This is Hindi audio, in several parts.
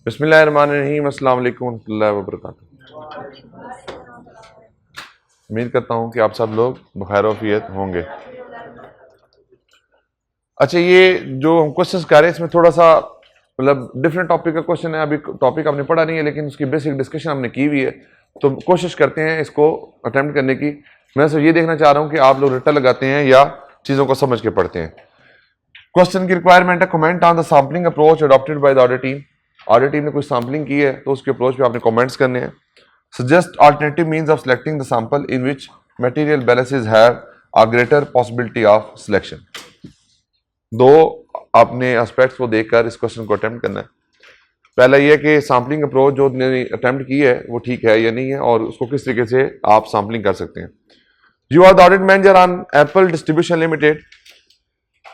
बिस्मिल्लाहिर्रहमानिर्रहीम, अस्सलाम वालेकुम रहमतुल्लाहि व बरकातुहू। उम्मीद करता हूँ कि आप सब लोग बखैर वफियत होंगे। अच्छा, ये जो हम क्वेश्चंस कर रहे हैं इसमें थोड़ा सा मतलब डिफरेंट टॉपिक का क्वेश्चन है। अभी टॉपिक आपने पढ़ा नहीं है लेकिन उसकी बेसिक डिस्कशन हमने की हुई है, तो कोशिश करते हैं इसको अटेम्प्ट करने की। मैं सिर्फ ये देखना चाह रहा हूँ कि आप लोग रट्टा लगाते हैं या चीज़ों को समझ के पढ़ते हैं। क्वेश्चन की रिक्वायरमेंट है comment on the sampling approach adopted by the audit team. Audit team ने कोई सैम्पलिंग की है तो उसके अप्रोच पे आपने कमेंट्स करने हैं। Suggest alternative means of selecting the sample in which material balances have a greater possibility of selection. दो आपने एस्पेक्ट्स को देखकर इस क्वेश्चन को अटेम्प्ट करना है। पहला यह कि सैम्पलिंग अप्रोच जो ने अटेम्प्ट की है वो ठीक है या नहीं है, और उसको किस तरीके से आप सैम्पलिंग कर सकते हैं। You are the audit manager on Apple Distribution Limited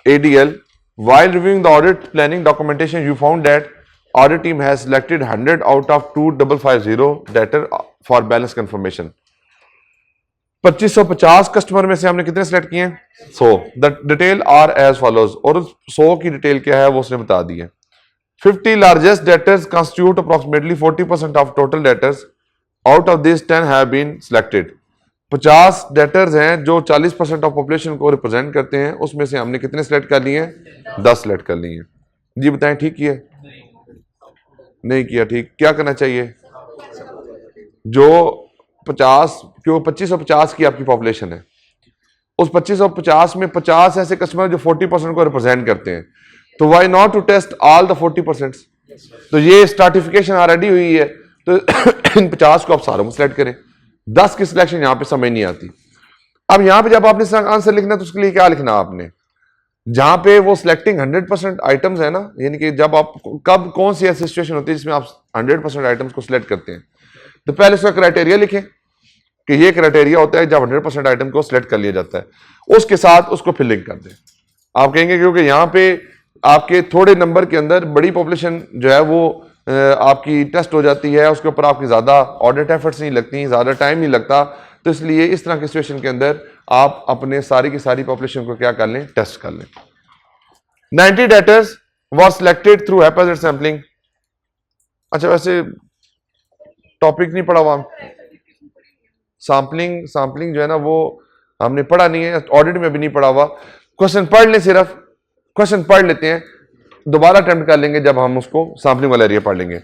ADL. While reviewing the audit planning documentation, you found that audit team has selected 100 out of 2550 debtor for balance confirmation. 2550 customer में से हमने कितने सेलेक्ट किए हैं? 100. The detail are as follows. और 100 की डिटेल क्या है वो उसने बता दी है। 50 largest debtors constitute approximately 40% of total debtors. Out of these 10 have been selected. 50 debtors हैं जो 40% ऑफ पॉपुलेशन को रिप्रेजेंट करते हैं, उसमें से हमने कितने सेलेक्ट कर लिए हैं? 10 सेलेक्ट कर लिए हैं। जी बताएं, ठीक किया नहीं किया? ठीक, क्या करना चाहिए? जो 50 क्यों 2550 की आपकी पॉपुलेशन है, उस 2550 में 50 ऐसे कस्टमर जो 40% को रिप्रेजेंट करते हैं, तो why not to test all the 40%? तो ये स्ट्रैटिफिकेशन ऑलरेडी हुई है, तो इन 50 को आप सारों में सेलेक्ट करें। 10 की सिलेक्शन यहां पे समझ नहीं आती। अब यहां पे जब आपने आंसर लिखना है तो उसके लिए क्या लिखना आपने? जहां पे वो सिलेक्टिंग 100% आइटम्स है ना, यानी कि जब आप कब कौन सी ऐसी सिचुएशन होती है जिसमें आप 100% आइटम्स को सिलेक्ट करते हैं, तो पहले उसका क्राइटेरिया लिखें कि ये क्राइटेरिया होता है जब 100% आइटम को सिलेक्ट कर लिया जाता है, उसके साथ उसको फिलिंग कर दें। आप कहेंगे क्योंकि यहां पे आपके थोड़े नंबर के अंदर बड़ी पॉपुलेशन जो है वो आपकी टेस्ट हो जाती है, उसके ऊपर आपकी ज़्यादा ऑडिट एफर्ट्स नहीं लगती, ज़्यादा टाइम नहीं लगता, तो इसलिए इस तरह की सिचुएशन के अंदर आप अपने सारी की सारी पॉपुलेशन को क्या कर लें? टेस्ट कर लें। 90 daters were selected through happiness sampling. अच्छा, वैसे टॉपिक नहीं पढ़ा हुआ, सैंपलिंग जो है ना वो हमने पढ़ा नहीं है, ऑडिट में भी नहीं पढ़ा हुआ। क्वेश्चन पढ़ लें, सिर्फ क्वेश्चन पढ़ लेते हैं, दोबारा अटेम्प्ट कर लेंगे जब हम उसको सैम्पलिंग वाला एरिया पढ़ लेंगे।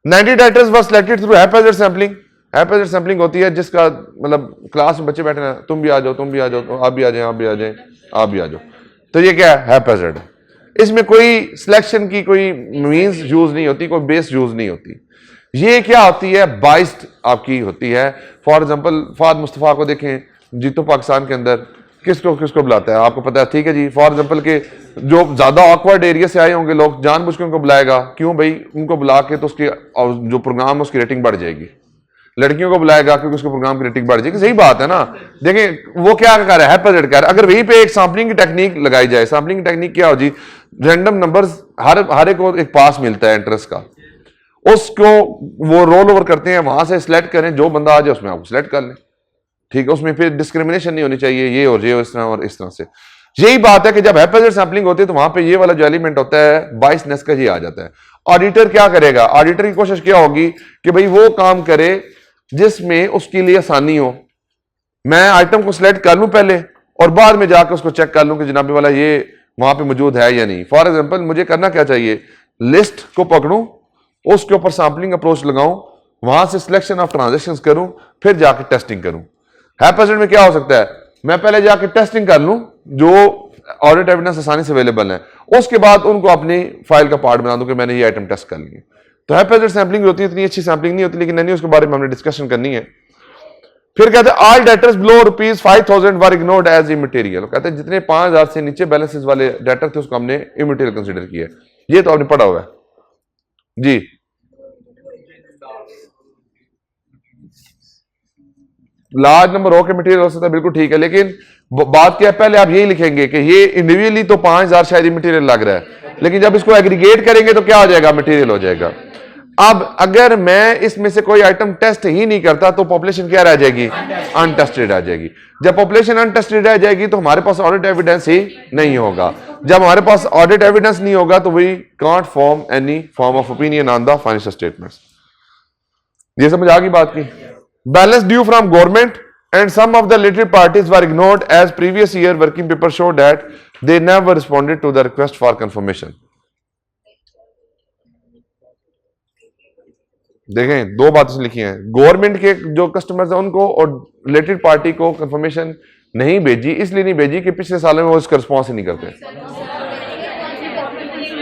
90 daters were selected through happiness sampling. Happiness sampling होती है जिसका मतलब क्लास में बच्चे बैठे हैं, तुम भी आ जाओ, तुम भी आ जाओ, तो आप भी आ जाए, आप भी आ जाए, आप भी आ जाओ, तो ये क्या है? हैप्पीनेस। इसमें कोई सिलेक्शन की कोई मींस यूज नहीं होती, कोई बेस यूज नहीं होती। ये क्या होती है? बाइस्ड आपकी होती है। फॉर एग्जाम्पल फहद मुस्तफा को देखें, जीतो पाकिस्तान के अंदर किसको किसको बुलाता है आपको पता है, ठीक है जी। फॉर एग्जाम्पल के जो ज्यादा ऑकवर्ड एरिया से आए होंगे लोग, जानबूझ के उनको बुलाएगा, क्यों भाई? उनको बुला के तो उसकी जो प्रोग्राम है उसकी रेटिंग बढ़ जाएगी। लड़कियों को बुलाएगा क्योंकि उसके प्रोग्राम की रेटिंग बढ़ जाएगी। सही बात है ना? देखें वो क्या कर रहा है, हैप्पीनेस कर रहा है। अगर वहीं पे एक सैम्पलिंग की टेक्निक लगाई जाए, सैम्पलिंग की टेक्निक क्या हो जी? रैंडम नंबर्स हर एक को एक पास मिलता है एंट्रेंस का, उसको वो रोल ओवर करते हैं, वहां से सिलेक्ट करें, जो बंदा आ जाए उसमें आप सिलेक्ट कर लें, ठीक है। उसमें फिर डिस्क्रिमिनेशन नहीं होनी चाहिए, ये और ये इस तरह और इस तरह से। यही बात है कि जब हैप्पीनेस सैंपलिंग होती है तो वहां पे ये वाला जो एलिमेंट होता है बाइसनेस का, ये आ जाता है। ऑडिटर क्या करेगा? ऑडिटर की कोशिश क्या होगी कि भाई वो काम करे जिसमें उसके लिए आसानी हो। मैं आइटम को सिलेक्ट कर लूं पहले और बाद में जाकर उसको चेक कर लूं कि जनाबे वाला ये वहां पे मौजूद है या नहीं। फॉर एग्जाम्पल मुझे करना क्या चाहिए? लिस्ट को पकड़ूं, उसके ऊपर सैंपलिंग अप्रोच लगाऊं, वहां से सिलेक्शन ऑफ ट्रांजेक्शंस करूं, फिर जाकर टेस्टिंग करूं। हैप्पीनेस में क्या हो सकता है? मैं पहले जाकर टेस्टिंग कर लूं जो ऑडिट एविडेंस आसानी से अवेलेबल है, उसके बाद उनको अपनी फाइल का पार्ट बना दूं कि मैंने ये आइटम टेस्ट कर लिए। तो हैप्पीनेस सैंपलिंग होती है, इतनी अच्छी सैंपलिंग नहीं होती, लेकिन नहीं, उसके बारे में हमने डिस्कशन करनी है। फिर कहते हैं ऑल डेटर्स बिलो ₹5000 वर इग्नोर्ड एज इमटेरियल। कहते हैं जितने 5000 से नीचे बैलेंसेस वाले डेटर थे उसको हमने इमटेरियल कंसीडर किया। ये तो आपने पढ़ा हुआ है जी। लार्ज नंबर हो के मटेरियल हो सकता है, बिल्कुल ठीक है, लेकिन बात क्या है? पहले आप यही लिखेंगे कि ये इंडिविजुअली तो 5000 शायद मटेरियल लग रहा है, लेकिन जब इसको एग्रीगेट करेंगे तो क्या हो जाएगा? मटेरियल हो जाएगा। अब अगर मैं इसमें से कोई आइटम टेस्ट ही नहीं करता तो पॉपुलेशन क्या रह जाएगी? अनटेस्टेड रह जाएगी। जब पॉपुलेशन अनटेस्टेड रह जाएगी तो हमारे पास ऑडिट एविडेंस ही नहीं होगा। जब हमारे पास ऑडिट एविडेंस नहीं होगा तो we can't form any form of opinion on the financial statements. ये समझ आ गई बात की? Balance due from government and some of the related parties were ignored as previous year working paper showed that they never responded to the request for confirmation. देखें, दो बातें लिखी हैं। गवर्नमेंट के जो कस्टमर्स हैं उनको और रिलेटेड पार्टी को कंफर्मेशन नहीं भेजी, इसलिए नहीं भेजी कि पिछले सालों में वो इसका रिस्पॉन्स ही नहीं करते।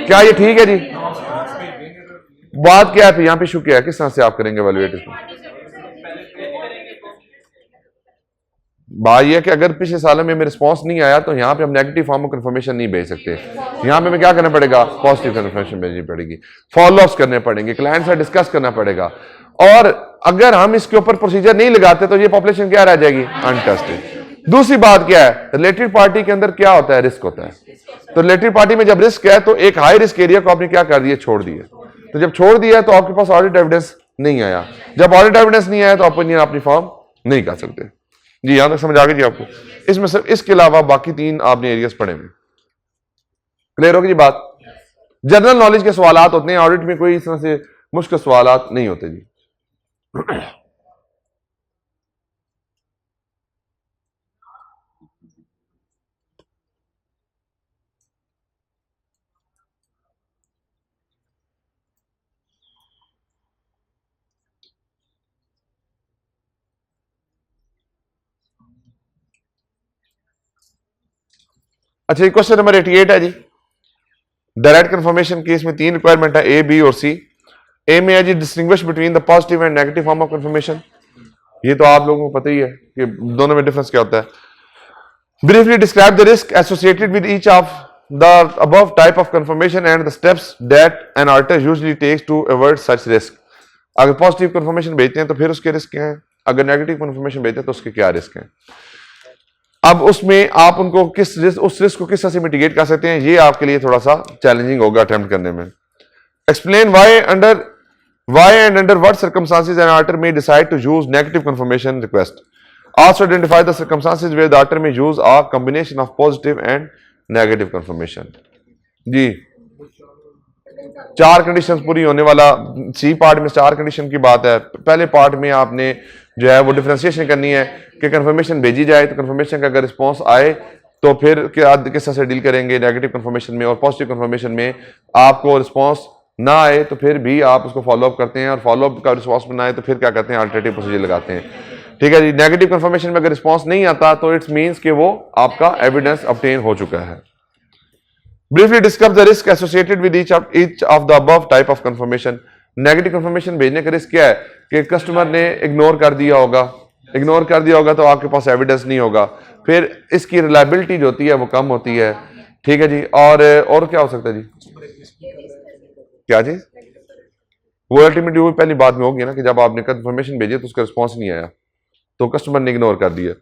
क्या ये ठीक है जी? बात क्या है? यहां पे इशू क्या है? किस तरह से आप करेंगे एवेलुएट इसको? बात यह कि अगर पिछले सालों में रिस्पांस नहीं आया तो यहाँ पे हम नेगेटिव फॉर्म ऑफ कंफर्मेशन नहीं भेज सकते। यहाँ पे हमें क्या करना पड़ेगा? पॉजिटिव कंफर्मेशन भेजनी पड़ेगी, फॉलोअप्स करने पड़ेंगे, क्लाइंट से डिस्कस करना पड़ेगा। और अगर हम इसके ऊपर प्रोसीजर नहीं लगाते तो ये पॉपुलेशन क्या रह जाएगी? अनटेस्टेड। दूसरी बात क्या है? रिलेटेड पार्टी के अंदर क्या होता है? रिस्क होता है। तो रिलेटेड पार्टी में जब रिस्क है तो एक हाई रिस्क एरिया को आपने क्या कर दिया? छोड़ दिया। तो जब छोड़ दिया तो आपके पास ऑडिट एविडेंस नहीं आया। जब ऑडिट एविडेंस नहीं आया तो ओपिनियन अपनी फॉर्म नहीं कर सकते। जी यहां तक समझ आ गई जी आपको? इसमें सिर्फ इसके अलावा बाकी तीन आपने एरियाज पढ़े हुए। क्लियर होगी जी बात? जनरल नॉलेज के सवालात होते हैं, ऑडिट में कोई इस तरह से मुश्किल सवालात नहीं होते जी। अच्छा, ये क्वेश्चन नंबर 88 है जी। डायरेक्ट कंफर्मेशन केस में तीन रिक्वायरमेंट है, ए, बी और सी। ए में है जी distinguish between the positive and negative form of confirmation. ये तो आप लोगों को पता ही है कि दोनों में डिफरेंस क्या होता है। Briefly describe the risk associated with each of the above type of confirmation and the steps that an auditor usually takes to avoid such risk. अगर पॉजिटिव कंफर्मेशन भेजते हैं तो फिर उसके रिस्क क्या हैं, अगर नेगेटिव कंफर्मेशन भेजते हैं तो उसके क्या रिस्क हैं। अब उसमें आप उनको उस रिस्क को किस तरह से मिटिगेट कर सकते हैं, ये आपके लिए थोड़ा सा चैलेंजिंग होगा अटेम्प्ट करने में। Explain why and under what circumstances an auditor may decide to use negative confirmation request. Also identify the circumstances where the auditor may use a combination of positive and negative confirmation. जी, चार कंडीशंस पूरी होने वाला सी पार्ट में चार कंडीशन की बात है। पहले पार्ट में आपने जो है वो डिफरेंशिएशन करनी है कि कंफर्मेशन भेजी जाए तो कंफर्मेशन का अगर रिस्पांस आए तो फिर किस तरह से डील करेंगे नेगेटिव कंफर्मेशन में, और पॉजिटिव कंफर्मेशन में आपको रिस्पांस ना आए तो फिर भी आप उसको फॉलोअप करते हैं, और फॉलोअप का रिस्पांस ना आए तो फिर क्या करते हैं? अल्टरनेटिव प्रोसीजर लगाते हैं। ठीक है जी। नेगेटिव कंफर्मेशन में अगर रिस्पांस नहीं आता तो इट्स मीन्स कि वो आपका एविडेंस ऑब्टेन हो चुका है। Briefly discuss the risk associated with each of the above type of confirmation. Negative confirmation भेजने का रिस्क क्या है कि कस्टमर ने इग्नोर कर दिया होगा तो आपके पास एविडेंस नहीं होगा, फिर इसकी रिलायबिलिटी जो होती है वो कम होती है। ठीक है जी। और क्या हो सकता है जी? क्या चीज? वो अल्टीमेटली वो पहली बात में होगी ना कि जब आपने कंफर्मेशन भेजी तो उसका रिस्पॉन्स नहीं आया तो कस्टमर ने इग्नोर कर दिया।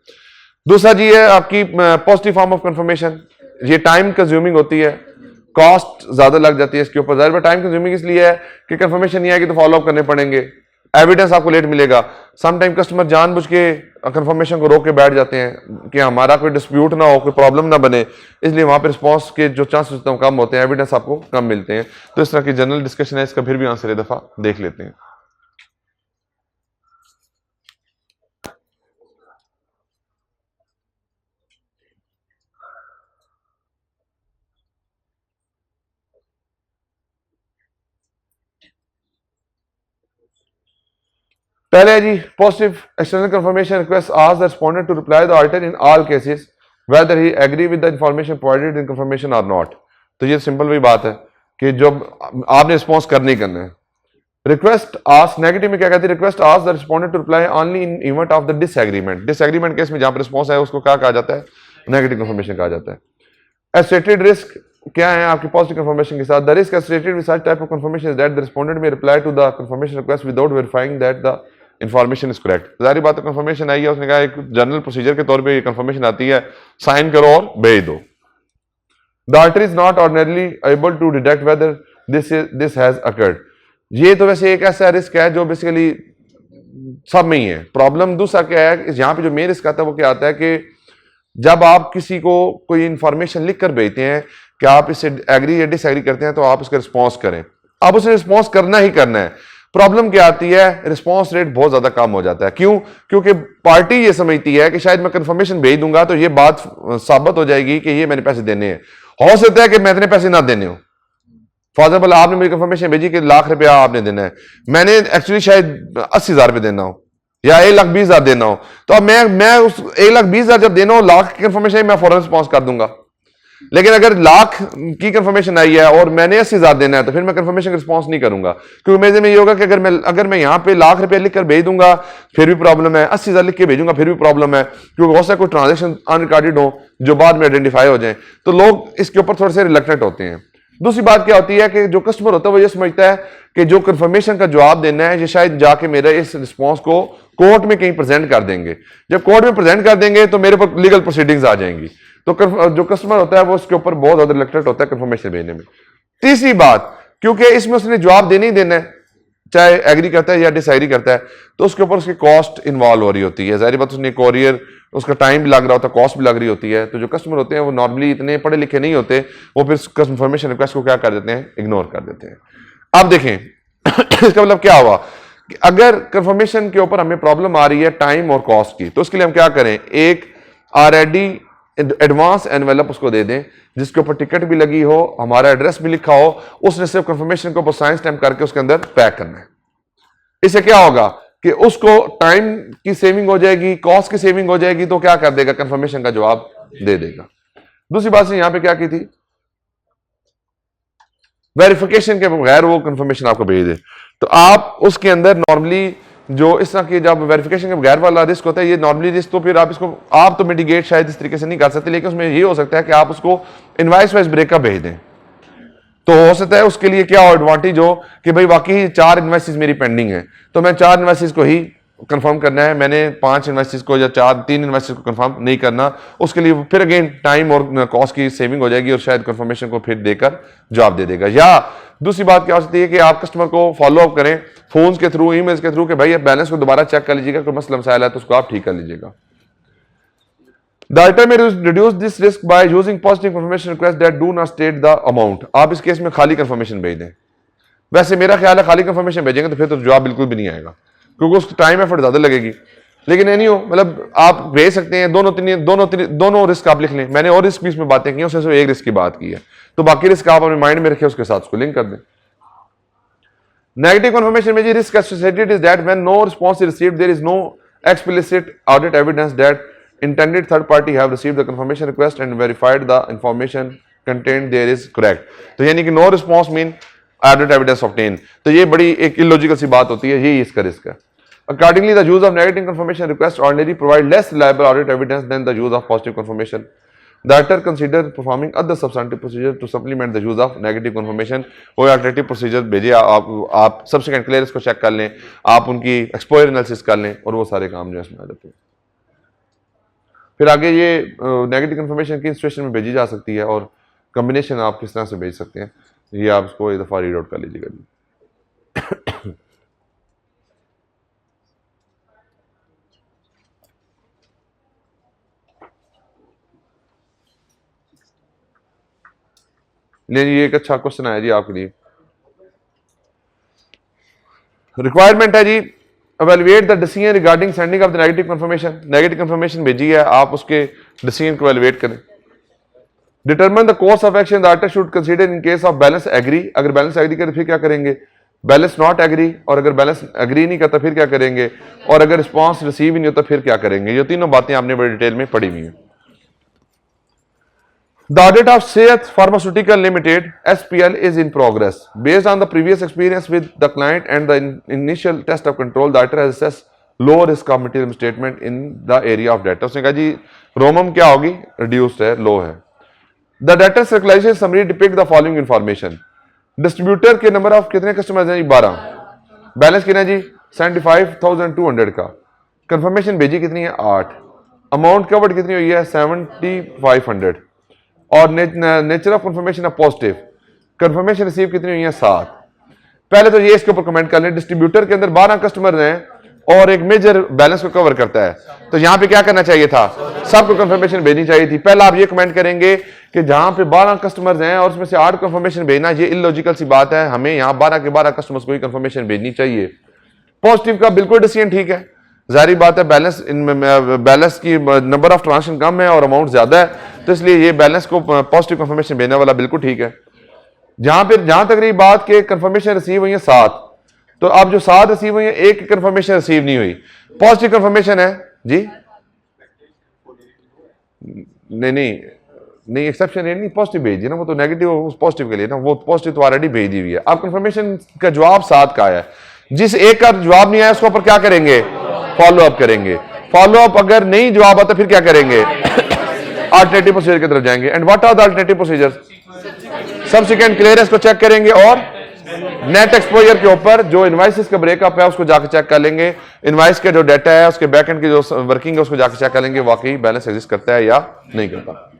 दूसरा जी है आपकी पॉजिटिव फॉर्म ऑफ कंफर्मेशन। ये टाइम कंज्यूमिंग होती है, कॉस्ट ज्यादा लग जाती है इसके ऊपर। जाहिर टाइम कंज्यूमिंग इसलिए है कि कंफर्मेशन नहीं आएगी तो फॉलोअप करने पड़ेंगे, एविडेंस आपको लेट मिलेगा। सम टाइम कस्टमर जानबूझ के कंफर्मेशन को रोक के बैठ जाते हैं कि हमारा कोई डिस्प्यूट ना हो, कोई प्रॉब्लम ना बने, इसलिए वहां पर रिस्पॉन्स के जो चांसेस कम होते हैं, एविडेंस आपको कम मिलते हैं। तो इस तरह की जनरल डिस्कशन है, इसका फिर भी आंसर एक दफा देख लेते हैं। पहले जी positive external confirmation request ask the respondent to reply the auditor in all cases whether he agree with the information provided in confirmation और नॉट। तो ये सिंपल वही बात है कि जब आपने रिस्पॉन्स करना ही करना है। रिक्वेस्ट आस्क नेगेटिव में क्या कहती है? Request ask the respondent to reply only in event of the disagreement. Disagreement case में जहां पर रिस्पॉन्स है उसको क्या कहा जाता है? नेगेटिव कंफर्मेशन कहा जाता है। एसोसिएटेड रिस्क क्या है आपकी पॉजिटिव कंफर्मेशन के साथ? The risk associated with such type of confirmation is that the respondent may reply to the confirmation request without verifying that the information is correct. जारी बात है, कंफर्मेशन आई है, उसने कहा एक जनरल प्रोसीजर के तौर पे ये कंफर्मेशन आती है, साइन करो और भेज दो। The auditor is not ordinarily able to detect whether this has occurred. ये तो वैसे एक ऐसा रिस्क है जो बेसिकली सब में ही है। प्रॉब्लम दूसरा क्या है, यहाँ पे जो मेन रिस्क आता है वो क्या आता है कि जब आप किसी को कोई इंफॉर्मेशन लिख कर भेजते हैं कि आप इससे एग्री या डिसएग्री करते हैं, तो आप उसका रिस्पॉन्स करें। आप उसे रिस्पॉन्स करना ही करना है। प्रॉब्लम क्या आती है, रिस्पॉन्स रेट बहुत ज्यादा कम हो जाता है। क्यों? क्योंकि पार्टी ये समझती है कि शायद मैं कंफर्मेशन भेज दूंगा तो ये बात साबित हो जाएगी कि ये मैंने पैसे देने हैं। हो सकता है कि मैं इतने पैसे ना देने हो। फॉर एग्जाम्पल, आपने मेरी कंफर्मेशन भेजी कि ₹1,00,000 आपने देना है, मैंने एक्चुअली शायद 80,000 रुपये देना हो या 1,20,000 देना हो, तो अब मैं उस 1,20,000 जब देना हो, लाख की कंफर्मेशन मैं फौरन रिस्पॉन्स कर दूंगा। लेकिन अगर लाख की कंफर्मेशन आई है और मैंने 80,000 देना है, तो फिर मैं कंफर्मेशन का रिस्पॉन्स नहीं करूंगा, क्योंकि मेरे में ये होगा कि अगर मैं यहां पे ₹1,00,000 लिख कर भेज दूंगा फिर भी प्रॉब्लम है, 80,000 लिख के भेजूंगा फिर भी प्रॉब्लम है, क्योंकि हो सकता है कोई ट्रांजेक्शन अनरिकॉर्डेड हो जो बाद में आइडेंटिफाई हो जाए, तो लोग इसके ऊपर थोड़े से रिलक्टेंट होते हैं। दूसरी बात क्या होती है कि जो कस्टमर होता है वो ये समझता है कि जो कंफर्मेशन का जवाब देना है ये शायद जाके मेरे इस रिस्पॉन्स को कोर्ट में कहीं प्रेजेंट कर देंगे। जब कोर्ट में प्रेजेंट कर देंगे तो मेरे पर लीगल प्रोसीडिंग्स आ जाएंगी। तो जो कस्टमर होता है वो उसके ऊपर बहुत ज्यादा रिलक्टेंट होता है कंफर्मेशन भेजने में। तीसरी बात, क्योंकि इसमें उसने जवाब देने ही देना है, चाहे एग्री करता है या डिसएग्री करता है, तो उसके ऊपर उसकी कॉस्ट इन्वॉल्व हो रही होती है। जाहिर बात, उसने कोरियर, उसका टाइम भी लग रहा होता है, कॉस्ट भी लग रही होती है। तो जो कस्टमर होते हैं वो नॉर्मली इतने पढ़े लिखे नहीं होते, वो फिर कंफर्मेशन रिक्वेस्ट को क्या कर देते हैं, इग्नोर कर देते हैं। अब देखें इसका मतलब क्या हुआ कि अगर कंफर्मेशन के ऊपर हमें प्रॉब्लम आ रही है टाइम और कॉस्ट की, तो उसके लिए हम क्या करें, एक ऑलरेडी एडवांस एनवेलप उसको दे दें जिसके ऊपर टिकट भी लगी हो, हमारा एड्रेस भी लिखा हो, उसने सिर्फ कंफर्मेशन को साइन स्टैम्प करके उसके अंदर पैक करना है। इससे क्या होगा कि उसको टाइम की सेविंग हो जाएगी, कॉस्ट की सेविंग हो जाएगी, तो क्या कर देगा, कंफर्मेशन का जवाब दे देगा। दूसरी बात से यहां पे क्या की थी, वेरिफिकेशन के बगैर वो कंफर्मेशन आपको भेज दे, तो आप उसके अंदर नॉर्मली जो इस तरह की जब वेरिफिकेशन के बगैर वाला रिस्क होता है, ये नॉर्मली रिस्क तो फिर आप तो मिटिगेट शायद इस तरीके से नहीं कर सकते, लेकिन उसमें ये हो सकता है कि आप उसको इनवाइस वाइज ब्रेकअप भेज दें। तो हो सकता है उसके लिए क्या एडवांटेज हो कि भाई वाकई 4 इन्वेस्टिस मेरी पेंडिंग है, तो मैं 4 इन्वेस्टिस को ही कंफर्म करना है, मैंने 5 इन्वेस्टिस को या 3 इन्वेस्टिस को कंफर्म नहीं करना। उसके लिए फिर अगेन टाइम और कॉस्ट की सेविंग हो जाएगी और शायद कंफर्मेशन को फिर देकर जवाब दे देगा। या दूसरी बात क्या हो सकती है कि आप कस्टमर को फॉलो अप करें फोन के थ्रू, ईमेल्स के थ्रू, कि भाई बैलेंस को दोबारा चेक कर लीजिएगा, कोई मसला मसाइल है तो उसको आप ठीक कर लीजिएगा। The item may reduce this risk by using positive confirmation requests that do not state the amount। आप इस केस में खाली कंफर्मेशन भेज दें। वैसे मेरा ख्याल है खाली कंफर्मेशन भेजेंगे तो फिर तो जवाब बिल्कुल भी नहीं आएगा, क्योंकि उसको टाइम एफर्ट ज्यादा लगेगी। लेकिन नहीं हो, मतलब आप भेज सकते हैं, दोनों रिस्क आप लिख लें। मैंने और रिस्क भी इसमें बातें की, उसमें सिर्फ एक रिस्क की बात की है, तो बाकी रिस्क आप अपने माइंड में रखें, उसके साथ उसको लिंक कर दें। नेगेटिव कंफर्मेशन में जी risk associated is that when no response is received there is no explicit audit evidence that intended third party have received the confirmation request and verified the information contained there is correct। तो यानी कि no response mean audit evidence obtained, तो ये बड़ी एक illogical सी बात होती है, यही इसका रिस्क है। Accordingly, the use of negative confirmation request ordinarily provide less reliable audit evidence than the use of positive confirmation। The auditor consider performing other substantive procedure to supplement the use of negative confirmation। वो alternative procedure भेजिए, आप subsequent clearance को चेक कर लें, आप उनकी exposure analysis कर लें, और वो सारे काम जो है इसमें आ जाते हैं। फिर आगे ये नेगेटिव कंफर्मेशन की सिचुएशन में भेजी जा सकती है और कॉम्बिनेशन आप किस तरह से भेज सकते हैं, ये आप इसको एक दफ़ा रीड आउट कर लीजिएगा। लेकिन ये एक अच्छा क्वेश्चन आया जी आपके लिए। रिक्वायरमेंट है जी, evaluate the decision regarding sending of the negative confirmation। Negative confirmation भेजी है, आप उसके डिसीजन को evaluate करें। Determine the course of action the auditor should consider in case of balance agree। अगर बैलेंस एग्री करे फिर क्या करेंगे, बैलेंस नॉट एग्री, और अगर बैलेंस एग्री नहीं करता फिर क्या करेंगे, और अगर रिस्पॉन्स रिसीव ही नहीं होता फिर क्या करेंगे। ये तीनों बातें आपने बड़ी डिटेल में पढ़ी हुई हैं। The audit of Seath Pharmaceutical Limited (SPL) is in progress. Based on the previous experience with the client and the initial test of control, the auditor has assessed low risk of material misstatement in the area of data। उसने कहा जी रोमम क्या होगी, reduced है, low है। The data circulation summary depict the following information। Distributor के नंबर ऑफ कितने कस्टमर्स हैं जी, 12। बैलेंस कितना है जी, 75,200 का। कंफर्मेशन भेजी कितनी है, 8। अमाउंट कवर्ड कितनी हुई है, 7,500। और नेचर ऑफ कंफर्मेशन है पॉजिटिव। कंफर्मेशन रिसीव कितनी हुई है, 7। पहले तो ये इसके ऊपर कमेंट कर लें, डिस्ट्रीब्यूटर के अंदर 12 कस्टमर हैं और एक मेजर बैलेंस को कवर करता है, तो यहां पे क्या करना चाहिए था, सबको कंफर्मेशन भेजनी चाहिए थी। पहला आप ये कमेंट करेंगे कि जहां पे 12 कस्टमर्स हैं और उसमें से 8 कंफर्मेशन भेजना, ये इलॉजिकल सी बात है, हमें यहां 12 के 12 कस्टमर्स को ही कंफर्मेशन भेजनी चाहिए। पॉजिटिव का बिल्कुल डिसीजन ठीक है, जाहिर बात है बैलेंस की नंबर ऑफ ट्रांजेक्शन कम है और अमाउंट ज्यादा है, तो इसलिए ये बैलेंस को पॉजिटिव कंफर्मेशन भेजने वाला बिल्कुल ठीक है। जहां तक रही बात के कंफर्मेशन रिसीव हुई है 7, तो अब जो 7 रिसीव हुई है, एक कंफर्मेशन रिसीव नहीं हुई, पॉजिटिव कंफर्मेशन है जी, नहीं एक्सेप्शन नहीं, पॉजिटिव भेज दी ना, वो तो नेगेटिव उस पॉजिटिव के लिए ना, वो पॉजिटिव तो ऑलरेडी भेज दी हुई है। अब कंफर्मेशन का जवाब 7 का आया है, जिस एक का जवाब नहीं आया उसके ऊपर क्या करेंगे, फॉलो अप करेंगे। फॉलो अप अगर नहीं जवाब आता फिर क्या करेंगे, अल्टरनेटिव प्रोसीजर की तरफ जाएंगे। And what are the alternative procedure, subsequent clearance को चेक करेंगे और नेट एक्सपोजर के ऊपर जो इनवाइसेस का ब्रेकअप है उसको जाकर चेक कर लेंगे, इनवाइस के जो डाटा है उसके बैकएंड की जो वर्किंग है उसको जाकर चेक कर लेंगे वाकई बैलेंस एग्जिस्ट करता है या नहीं करता।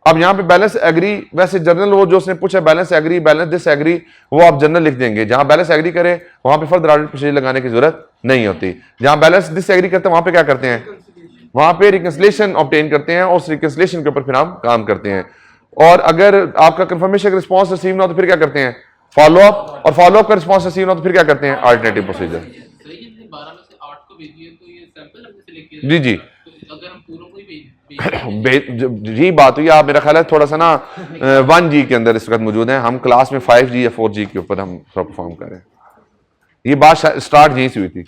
अब यहां पे बैलेंस एग्री, वैसे जनरल वो जो उसने पूछा balance agree balance disagree, वो आप जनरल लिख देंगे, जहां बैलेंस एग्री करे वहां पे फर्दर ऑडिट प्रोसीजर लगाने की जरूरत नहीं होती। जहां बैलेंस डिस एग्री करते हैं वहां पे क्या करते हैं, वहां पे रिकंसिलिएशन ऑब्टेन करते हैं और उस रिकंसिलिएशन के ऊपर फिर हम काम करते हैं। और अगर आपका कंफर्मेशन का रिस्पांस रिसीव ना हो तो फिर क्या करते हैं, फॉलो अप, और फॉलो अप का रिस्पांस रिसीव ना हो तो फिर क्या करते हैं, अल्टरनेटिव प्रोसीजर। जी जी जी बात हुई, आप मेरा ख्याल है थोड़ा सा ना 1G के अंदर इस वक्त मौजूद है, हम क्लास में 5G या 4G के ऊपर हम परफॉर्म कर रहे हैं। ये बात स्टार्ट यहीं से हुई थी।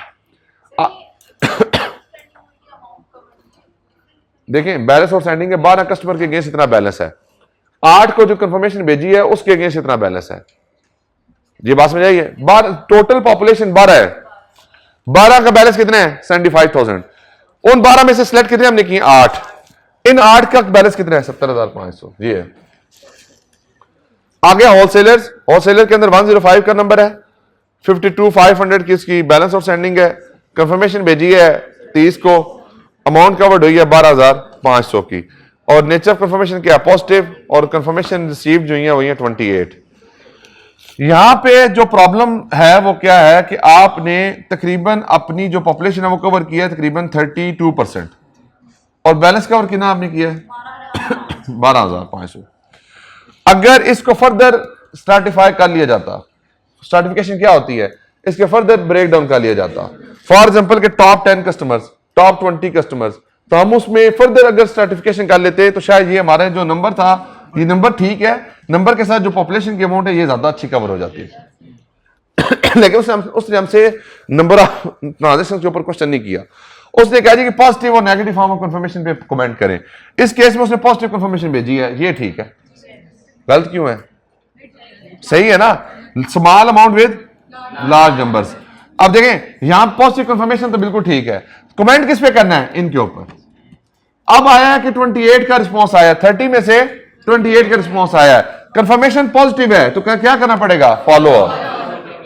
देखें बैलेंस और सेंडिंग है, 12 कस्टमर के अगेंस्ट इतना बैलेंस है, 8 को जो कंफर्मेशन भेजी है उसके अगेंस्ट इतना बैलेंस है। ये बात समझ आइए, टोटल पॉपुलेशन 12 है, 12 का बैलेंस कितना है 75,000, उन 12 में से सिलेक्ट कितने हमने किए 8, इन 8 का बैलेंस कितना है 70,500। जी है। आगे होलसेलर्स, होलसेलर के अंदर 105 का नंबर है, 52,500 की इसकी बैलेंस और सेंडिंग है, कंफर्मेशन भेजी है 30 को, अमाउंट कवर्ड हुई है 12,500 की, और नेचर ऑफ कंफर्मेशन क्या पॉजिटिव, और कंफर्मेशन रिसीव जो है वही है 28। यहां पे जो प्रॉब्लम है वो क्या है कि आपने तकरीबन अपनी जो पॉपुलेशन है वो कवर किया है तकरीबन 32%, और बैलेंस कवर कितना आपने किया है 12,500। अगर इसको फर्दर स्ट्रैटिफाई कर लिया जाता, स्ट्रैटिफिकेशन क्या होती है, इसके फर्दर ब्रेक डाउन कर लिया जाता, फॉर एग्जांपल के टॉप 10 कस्टमर्स, टॉप 20 कस्टमर्स, तो हम उसमें फर्दर अगर स्ट्रैटिफिकेशन कर लेते तो शायद ये हमारा जो नंबर था, ये नंबर ठीक है, नंबर के साथ जो पॉपुलेशन की अमाउंट है ये ज्यादा अच्छी कवर हो जाती है। लेकिन उसने हमसे नंबर ऑफ ट्रांजेक्शन के ऊपर क्वेश्चन नहीं किया, उसने कहा जी कि पॉजिटिव और नेगेटिव फॉर्म ऑफ कंफर्मेशन पे कमेंट करें। इस केस में उसने पॉजिटिव कंफर्मेशन भेजी है, ये ठीक है, गलत क्यों है, सही है ना, small amount with large numbers. अब देखें यहां पॉजिटिव कंफर्मेशन तो बिल्कुल ठीक है, कमेंट किस पे करना है, इनके ऊपर। अब आया है कि 28 का रिस्पॉन्स आया, 30 में से 28 का रिस्पॉन्स आया, कंफर्मेशन पॉजिटिव है, तो क्या करना पड़ेगा, फॉलो अप।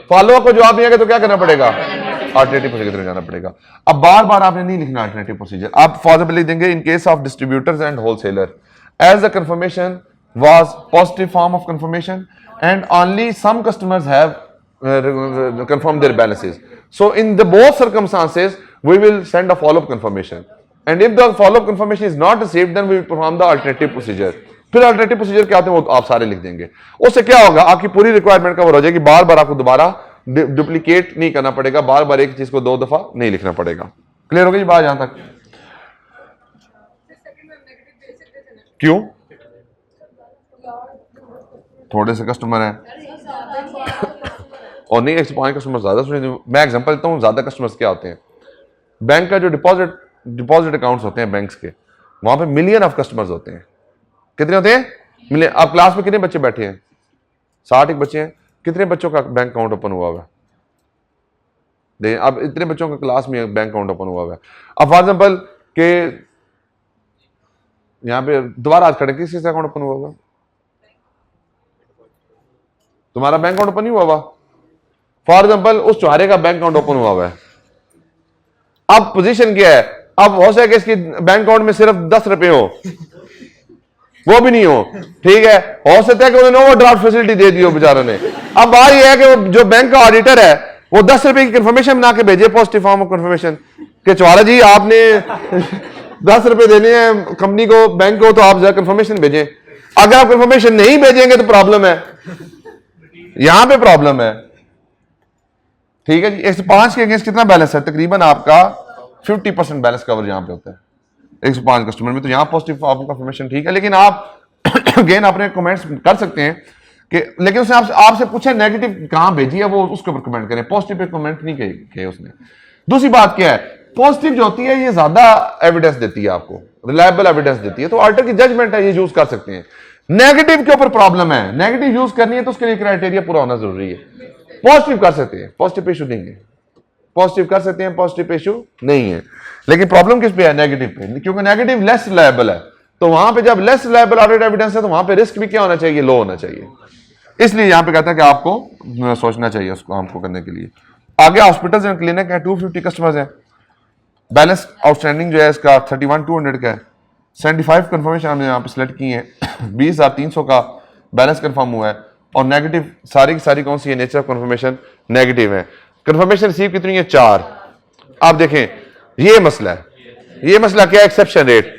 फॉलो अप को जवाब नहीं आएगा तो क्या करना पड़ेगा, अल्टरनेटिव प्रोसीजर की तरफ जाना पड़ेगा। अब बार बार आपने नहीं लिखना अल्टरनेटिव प्रोसीजर, आप फॉर लिख देंगे in case of distributors and wholesaler as the confirmation was positive form of confirmation and only some customers have confirmed their balances. So in the both circumstances we will send a follow-up confirmation, and if the follow-up confirmation is not received then we will perform the alternative procedure. फिर अल्टरनेटिव प्रोसीजर क्या होते हैं वो आप सारे लिख देंगे, उससे क्या होगा आपकी पूरी रिक्वायरमेंट कवर हो जाएगी, बार बार आपको दोबारा डुप्लीकेट नहीं करना पड़ेगा, बार बार एक चीज को 2 दफा नहीं लिखना पड़ेगा। क्लियर हो गई बात यहां तक, क्यों, थोड़े से कस्टमर हैं और नहीं 105 कस्टमर ज्यादा सुने। मैं एग्जांपल देता हूं, ज्यादा कस्टमर्स क्या होते हैं, बैंक का जो डिपॉजिट अकाउंट्स होते हैं बैंक्स के, वहां पे मिलियन ऑफ कस्टमर्स होते हैं। कितने होते हैं, मिलियन। अब क्लास में कितने बच्चे बैठे हैं, 60 बच्चे हैं, कितने बच्चों का बैंक अकाउंट ओपन हुआ हुआ है, अब इतने बच्चों का क्लास में बैंक अकाउंट ओपन हुआ हुआ है। अब फॉर एग्जांपल के यहां पे दोबारा आज खड़े, किसी से अकाउंट ओपन हुआ हुआ, तुम्हारा बैंक अकाउंट ओपन नहीं हुआ हुआ, फॉर एग्जांपल उस चौहारे का बैंक अकाउंट ओपन हुआ हुआ है। अब पोजीशन क्या है, अब हो सके इसकी बैंक अकाउंट में सिर्फ 10 रुपए हो, वो भी नहीं हो, ठीक है। हो सकता है कि उन्होंने ओवरड्राफ्ट फैसिलिटी दे दी हो बेचारों ने। अब बात यह है कि जो बैंक का ऑडिटर है वो 10 रुपए की कंफर्मेशन बना के भेजे, पॉजिटिव फॉर्म ऑफ कंफर्मेशन, कि चौहारा जी आपने 10 रुपए देने हैं कंपनी को, बैंक को, तो आप जरा कंफर्मेशन भेजें। अगर आप कंफर्मेशन नहीं भेजेंगे तो प्रॉब्लम है, यहां पे प्रॉब्लम है, ठीक है जी। 105 के अगेंस्ट कितना बैलेंस है? तकरीबन आपका 50% बैलेंस कवर यहां पे होता है 105 कस्टमर में। तो यहां पॉजिटिव फॉर्म ऑफ कंफर्मेशन ठीक है, लेकिन आप अगेन अपने कमेंट्स कर सकते हैं कि, लेकिन उसने आपसे पूछा नेगेटिव कहां भेजी है, वो उसके ऊपर कमेंट करें, पॉजिटिव पे कमेंट नहीं किए उसने। दूसरी बात क्या है, पॉजिटिव जो होती है ये ज्यादा एविडेंस देती है, आपको रिलायबल एविडेंस देती है, तो ऑडिटर की जजमेंट है, ये यूज कर सकते हैं। नेगेटिव के ऊपर प्रॉब्लम है, नेगेटिव यूज करनी है तो उसके लिए क्राइटेरिया पूरा होना जरूरी है। पॉजिटिव कर सकते हैं, पॉजिटिव पे इशू नहीं है, पॉजिटिव कर सकते हैं, पॉजिटिव पे इशू नहीं है। लेकिन प्रॉब्लम किस पे है? नेगेटिव पे, क्योंकि नेगेटिव लेस रिलायबल है। तो वहां पे जब लेस रिलायबल ऑडिट एविडेंस है तो वहां पे रिस्क भी क्या होना चाहिए? लो होना चाहिए। इसलिए यहां पे कहता है कि आपको सोचना चाहिए उसको काम को करने के लिए। आगे हॉस्पिटल्स एंड क्लिनिक है, 250 कस्टमर्स हैं, बैलेंस आउटस्टैंडिंग जो है इसका 31,200 का है, 75 कंफर्मेशन हमने यहाँ पे सिलेक्ट की है, 20,300 का बैलेंस कंफर्म हुआ है, और नेगेटिव सारी की सारी कौन सी है? नेचर ऑफ कंफर्मेशन नेगेटिव है। कंफर्मेशन रिसीव कितनी है? 4। आप देखें ये मसला है, ये मसला क्या है? एक्सेप्शन रेट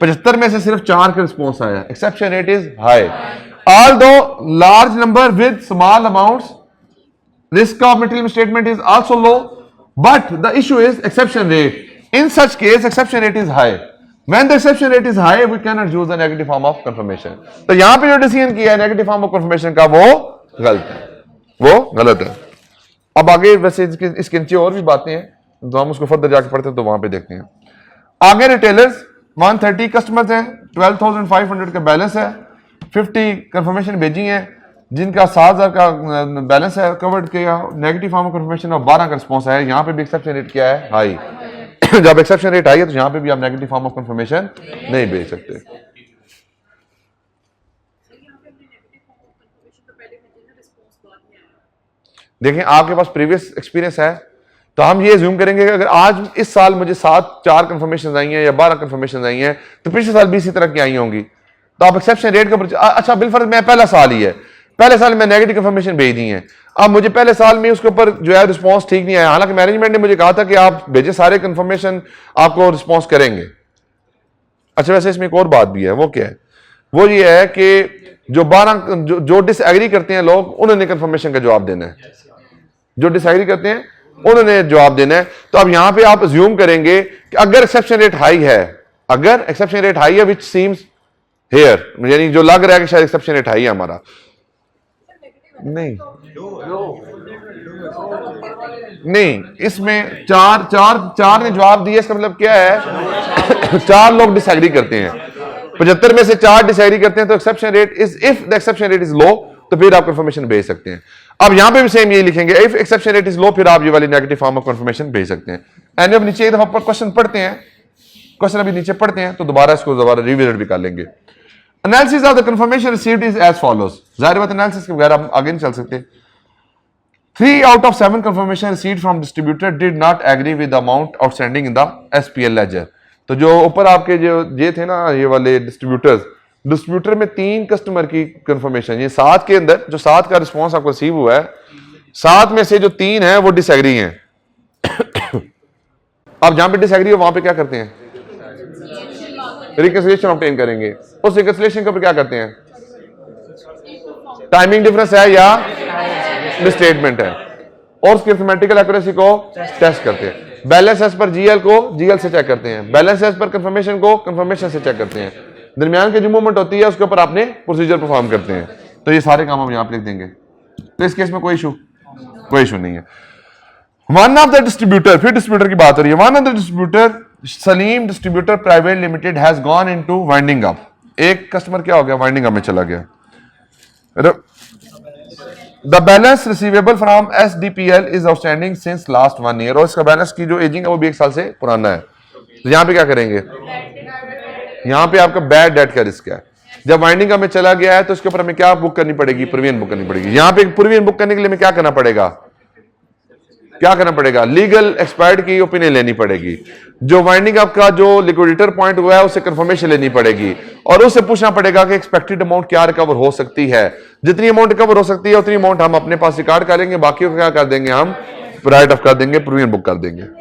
75 में से सिर्फ 4 का रिस्पॉन्स आया, exception rate is high. Although large number with small amounts, risk of material misstatement is also low, but the issue is exception rate. In such case, exception rate is high. When the exception rate is high, we cannot use the negative form of confirmation. तो यहां पे जो डिसीजन किया है नेगेटिव फॉर्म ऑफ कंफर्मेशन का, वो गलत है, वो गलत है। अब आगे वैसे इसके नीचे और भी बातें हैं, तो हम उसको फर्दर जाकर पढ़ते हैं, तो वहां पे देखते हैं। आगे रिटेलर्स 130 कस्टमर्स हैं, 12,500 का बैलेंस है, 50 कंफर्मेशन भेजी हैं, जिनका 7,000 का बैलेंस है कवर्ड किया, नेगेटिव फॉर्म ऑफ कंफर्मेशन और 12 का रिस्पॉन्स है। यहां पे भी एक्सेप्शन रेट क्या है? हाई। जब एक्सेप्शन रेट आई है तो यहां पे भी आप नेगेटिव फॉर्म ऑफ कंफर्मेशन नहीं भेज सकते। देखें आपके पास प्रीवियस एक्सपीरियंस है, तो हम ये ज्यूम करेंगे कि अगर आज इस साल मुझे 4 कंफर्मेशन आई हैं या 12 कंफर्मेशन आई हैं, तो पिछले साल भी इसी तरह की आई होंगी। तो आप एक्सेप्शन रेट के ऊपर, अच्छा बिलफर्ज मैं पहला साल ही है, पहले साल में नेगेटिव कंफर्मेशन भेज दी है, अब मुझे पहले साल में उसके ऊपर जो है रिस्पांस ठीक नहीं आया, हालांकि मैनेजमेंट ने मुझे कहा था कि आप भेजे सारे कंफर्मेशन आपको रिस्पांस करेंगे। अच्छा वैसे इसमें एक और बात भी है, वो क्या है? वो ये है कि जो 12 जो डिसएग्री करते हैं लोग, उन्होंने कंफर्मेशन का जवाब देना है, जो डिसएग्री करते हैं उन्होंने जवाब देना है। तो अब यहां पे आप अज्यूम करेंगे कि अगर एक्सेप्शन रेट हाई है, अगर एक्सेप्शन रेट हाई है विच सीम्स हेयर, यानी जो लग रहा है कि शायद एक्सेप्शन रेट हाई है हमारा, नहीं नहीं, इसमें चार ने जवाब दिया, इसका मतलब क्या है? 4 लोग डिसएग्री करते हैं, 75 में से 4 डिसएग्री करते हैं, तो exception rate is, if the exception rate is low तो फिर आप कंफर्मेशन भेज सकते हैं। अब यहां पे भी सेम यही लिखेंगे, if exception rate is low, फिर आप ये वाली नेगेटिव फॉर्म ऑफ कंफर्मेशन भेज सकते हैं। एंड अब नीचे एक दफा क्वेश्चन पढ़ते हैं, क्वेश्चन अभी नीचे पढ़ते हैं, तो दोबारा इसको दोबारा रिविजिट भी कर लेंगे। Analysis of the confirmation received is as follows. जाहिर बात एनालिसिस के बगैर हम आगे नहीं चल सकते। 3 out of 7 confirmation received from distributor did not agree with the amount outstanding in the SPL ledger। तो जो ऊपर आपके जो ये थे ना, ये वाले डिस्ट्रीब्यूटर में 3 कस्टमर की कंफर्मेशन, ये 7 के अंदर जो 7 का रिस्पांस आपको रिसीव हुआ है, 7 में से जो 3 है वो डिसएग्री हैं। अब जहां पे डिसएग्री हो वहां पे क्या करते हैं? रिकंसिलिएशन ऑब्टेन करेंगे। उस रिकंसिलिएशन के ऊपर क्या करते हैं? टाइमिंग डिफरेंस है या मिसस्टेटमेंट है, और उसकी अरिथमेटिकल एक्यूरेसी को टेस्ट करते हैं। बैलेंस एज पर जीएल को जीएल से चेक करते हैं, बैलेंस एज पर कंफर्मेशन को कंफर्मेशन से चेक करते हैं। दरमियान की जो मूवमेंट होती है उसके ऊपर आपने प्रोसीजर परफॉर्म करते हैं। तो ये सारे काम हम यहां पर लिख देंगे। तो इस केस में कोई इशू नहीं है। वन ऑफ द डिस्ट्रीब्यूटर, फिर डिस्ट्रीब्यूटर की बात हो रही है। One of the distributor Salim distributor private limited has gone into winding up. एक कस्टमर क्या हो गया? वाइंडिंग अप में चला गया। The balance receivable from SDPL is outstanding since last 1 year. और इसका बैलेंस की जो एजिंग है वो भी 1 साल से पुराना है। तो यहां पे क्या करेंगे? यहां पे आपका बैड डेट का रिस्क है। जब वाइंडिंग अप में चला गया है तो इसके ऊपर हमें क्या बुक करनी पड़ेगी? प्रोविजन बुक करनी पड़ेगी। यहां पे प्रोविजन बुक करने के लिए हमें क्या करना पड़ेगा? क्या करना पड़ेगा, लीगल एक्सपर्ट की ओपिनियन लेनी पड़ेगी, जो वाइंडिंग अप का जो लिक्विडेटर पॉइंट हुआ है उससे कंफर्मेशन लेनी पड़ेगी और उससे पूछना पड़ेगा कि एक्सपेक्टेड अमाउंट क्या रिकवर हो सकती है। जितनी अमाउंट रिकवर हो सकती है उतनी अमाउंट हम अपने पास रिकॉर्ड करेंगे, बाकी को क्या कर देंगे, हम राइट ऑफ कर देंगे, प्रोविजन बुक कर देंगे।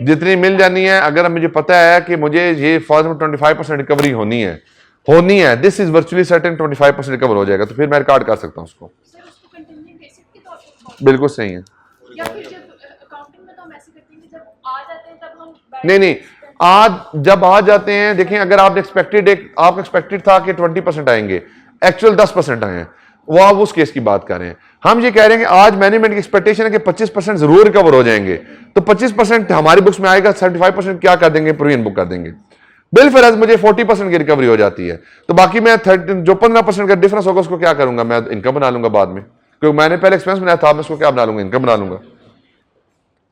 जितनी मिल जानी है, अगर मुझे पता है कि मुझे ये फॉर्म में 25% रिकवरी होनी है, this is virtually certain 25% recover हो जाएगा, तो फिर मैं रिकॉर्ड कर सकता हूँ उसको। बिल्कुल सही है। या फिर जब अकाउंटिंग में तो हम ऐसे करते हैं कि जब आ जाते हैं तब हम नहीं आज जब आ जाते हैं, देखें अगर आपने एक्सपेक्टेड था कि 20% आएंगे, एक्चुअल 10% आए हैं, वो आप उस केस की बात कर रहे हैं। हम ये कह रहे हैं कि आज मैनेजमेंट की एक्सपेक्टेशन है कि 25% जरूर रिकवर हो जाएंगे, तो 25% हमारी बुक्स में आएगा, 75% क्या कर देंगे, प्रोविजन बुक कर देंगे। बिल फर्ज मुझे 40% की रिकवरी हो जाती है, तो बाकी मैं जो 15% का डिफरेंस होगा उसको क्या करूंगा, मैं इनकम बना लूंगा बाद में, क्योंकि मैंने पहले एक्सपेंस बनाया था, मैं उसको क्या बना लूंगा, इनकम बना लूंगा।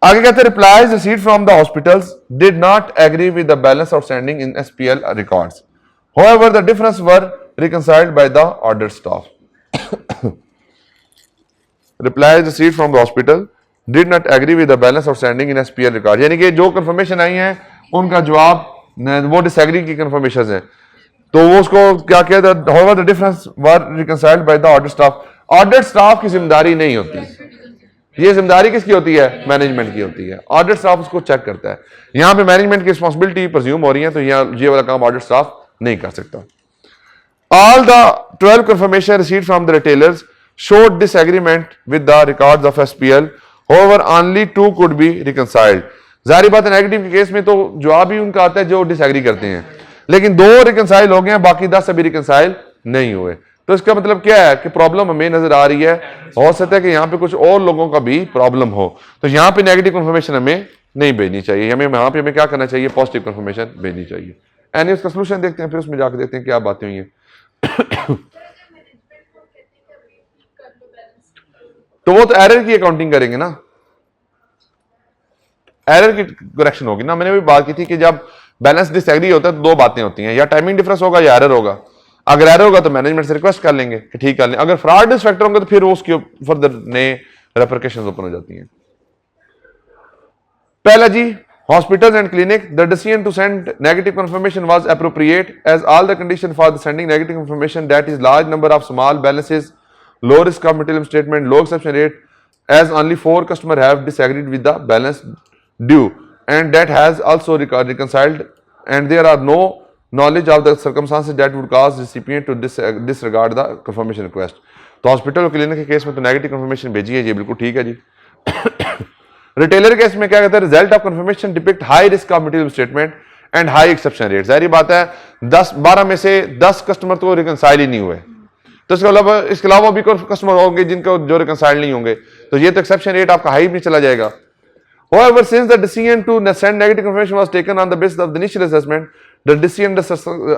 आगे कहते हैं replies received from the hospitals did not agree with the balance outstanding in SPL records, however the difference were reconciled by the ordered staff. Replies received from the hospital did not agree with the balance outstanding in SPL record, यानी कि जो कंफर्मेशन आई हैं उनका जवाब वो डिसएग्री की कंफर्मेशन है, तो वो उसको क्या कहता है, however the difference were reconciled by the ordered staff। Ordered staff की जिम्मेदारी नहीं होती, ये जिम्मेदारी किसकी होती है, मैनेजमेंट की होती है। ऑर्डर्ड स्टाफ उसको चेक करता है, यहां पे मैनेजमेंट की रिस्पॉन्सिबिलिटी प्रज्यूम हो रही है, तो ये वाला काम ऑर्डर्ड स्टाफ नहीं कर सकता। All the 12 confirmation received from the retailers showed disagreement with the records of SPL, however only 2 could be reconciled। जारी बात है, नेगेटिव के केस में तो जवाब ही उनका आता है जो डिसएग्री करते हैं, लेकिन 2 रिकंसाइल हो गए हैं, बाकी 10 अभी रिकंसाइल नहीं हुए। तो इसका मतलब क्या है कि प्रॉब्लम हमें नजर आ रही है, हो सकता है कि यहाँ पे कुछ और लोगों का भी प्रॉब्लम हो, तो यहाँ पे नेगेटिव कंफर्मेशन हमें नहीं भेजनी चाहिए, हमें यहाँ पे हमें क्या करना चाहिए, पॉजिटिव कंफर्मेशन भेजनी चाहिए। एंड उसका सोल्यूशन देखते हैं, फिर उसमें जाकर देखते हैं क्या बातें हुई हैं। तो वो तो एरर की अकाउंटिंग करेंगे ना, एरर की करेक्शन होगी ना। मैंने भी बात की थी कि जब बैलेंस डिसएग्री होता है तो 2 बातें होती हैं, या टाइमिंग डिफरेंस होगा या एरर होगा। अगर एरर होगा तो मैनेजमेंट से रिक्वेस्ट कर लेंगे कि ठीक कर लें, अगर फ्रॉड फैक्टर होंगे तो फिर वो उसकी फर्दर नए रेपरकशंस ओपन हो जाती हैं। पहला जी, hospitals and clinic, the decision to send negative confirmation was appropriate as all the condition for the sending negative information, that is large number of small balances, low risk of material statement, low exception rate, as only 4 customers have disagreed with the balance due, and that has also reconciled, and there are no knowledge of the circumstances that would cause recipient to disregard the confirmation request। तो हॉस्पिटल और क्लिनिक के केस में तो नेगेटिव कंफर्मेशन भेजी है, ये बिल्कुल ठीक है जी। रिटेलर केस में क्या कहते हैं, result of confirmation depict high risk of material statement and high exception rate. जाहिर बात है 12 में से 10 कस्टमर तो रिकंसाइल ही नहीं हुए, तो इसके अलावा भी कोई कस्टमर होंगे जिनको जो रिकंसाइल नहीं होंगे, तो ये तो एक्सेप्शन रेट आपका हाई भी चला जाएगा। However, since the decision to send negative confirmation was taken on the basis of the initial assessment, the decision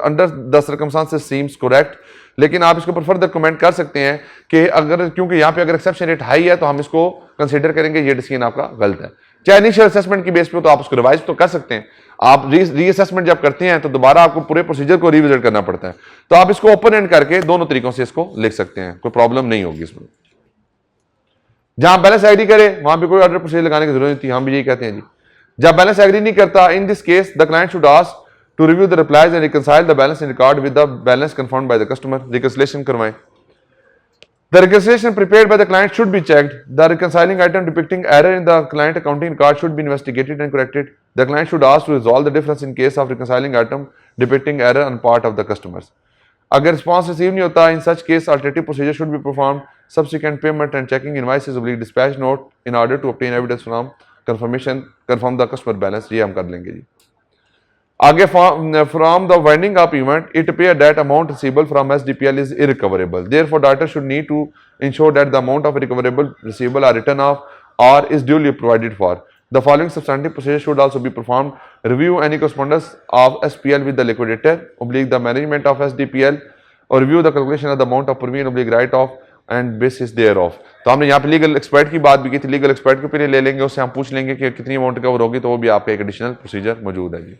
under the circumstances seems correct। लेकिन आप इसके ऊपर फर्दर कमेंट कर सकते हैं कि अगर, क्योंकि यहाँ पे अगर एक्सेप्शन रेट हाई है तो हम इसको कंसीडर करेंगे ये डिसीजन आपका गलत है। चाहे इनिशियल असेसमेंट की बेस पे तो आप उसको रिवाइज तो कर सकते हैं, आप रीअसेसमेंट जब करते हैं तो दोबारा आपको पूरे प्रोसीजर को रिविजिट करना पड़ता है, तो आप इसको ओपन एंड करके दोनों तरीकों से इसको लिख सकते हैं, कोई प्रॉब्लम नहीं होगी इसमें। जहां बैलेंस एग्री करे वहां पे कोई ऑर्डर प्रोसीजर लगाने की जरूरत नहीं थी, हम भी यही कहते हैं जी। जब बैलेंस एग्री नहीं करता, in this case the client should ask to review the replies and reconcile the balance in record with the balance confirmed by the customer. Reconciliation करवाएं। The reconciliation prepared by the client should be checked. The reconciling item depicting error in the client accounting record should be investigated and corrected. The client should ask to resolve the difference in case of reconciling item depicting error on part of the customers. अगर response receive नहीं होता, in such case alternative procedure should be performed. Subsequent payment and checking invoices oblique dispatch note in order to obtain evidence from confirm the customer balance। ये हम कर लेंगे जी। आगे from the winding up event, it appeared that amount receivable from SDPL is irrecoverable. Therefore, debtor should need to ensure that the amount of recoverable receivable are written off or is duly provided for. The following substantive procedure should also be performed: review any correspondence of SPL with the liquidator oblique the management of SDPL, or review the calculation of the amount of provision oblique write off and basis thereof। तो हमने यहाँ पे लीगल एक्सपर्ट की बात भी की थी, लीगल एक्सपर्ट की ओपिनियन ले लेंगे, उससे हम पूछ लेंगे कि कितनी अमाउंट कवर होगी, तो वो भी आपका एक एडिशनल प्रोसीजर मौजूद है जी।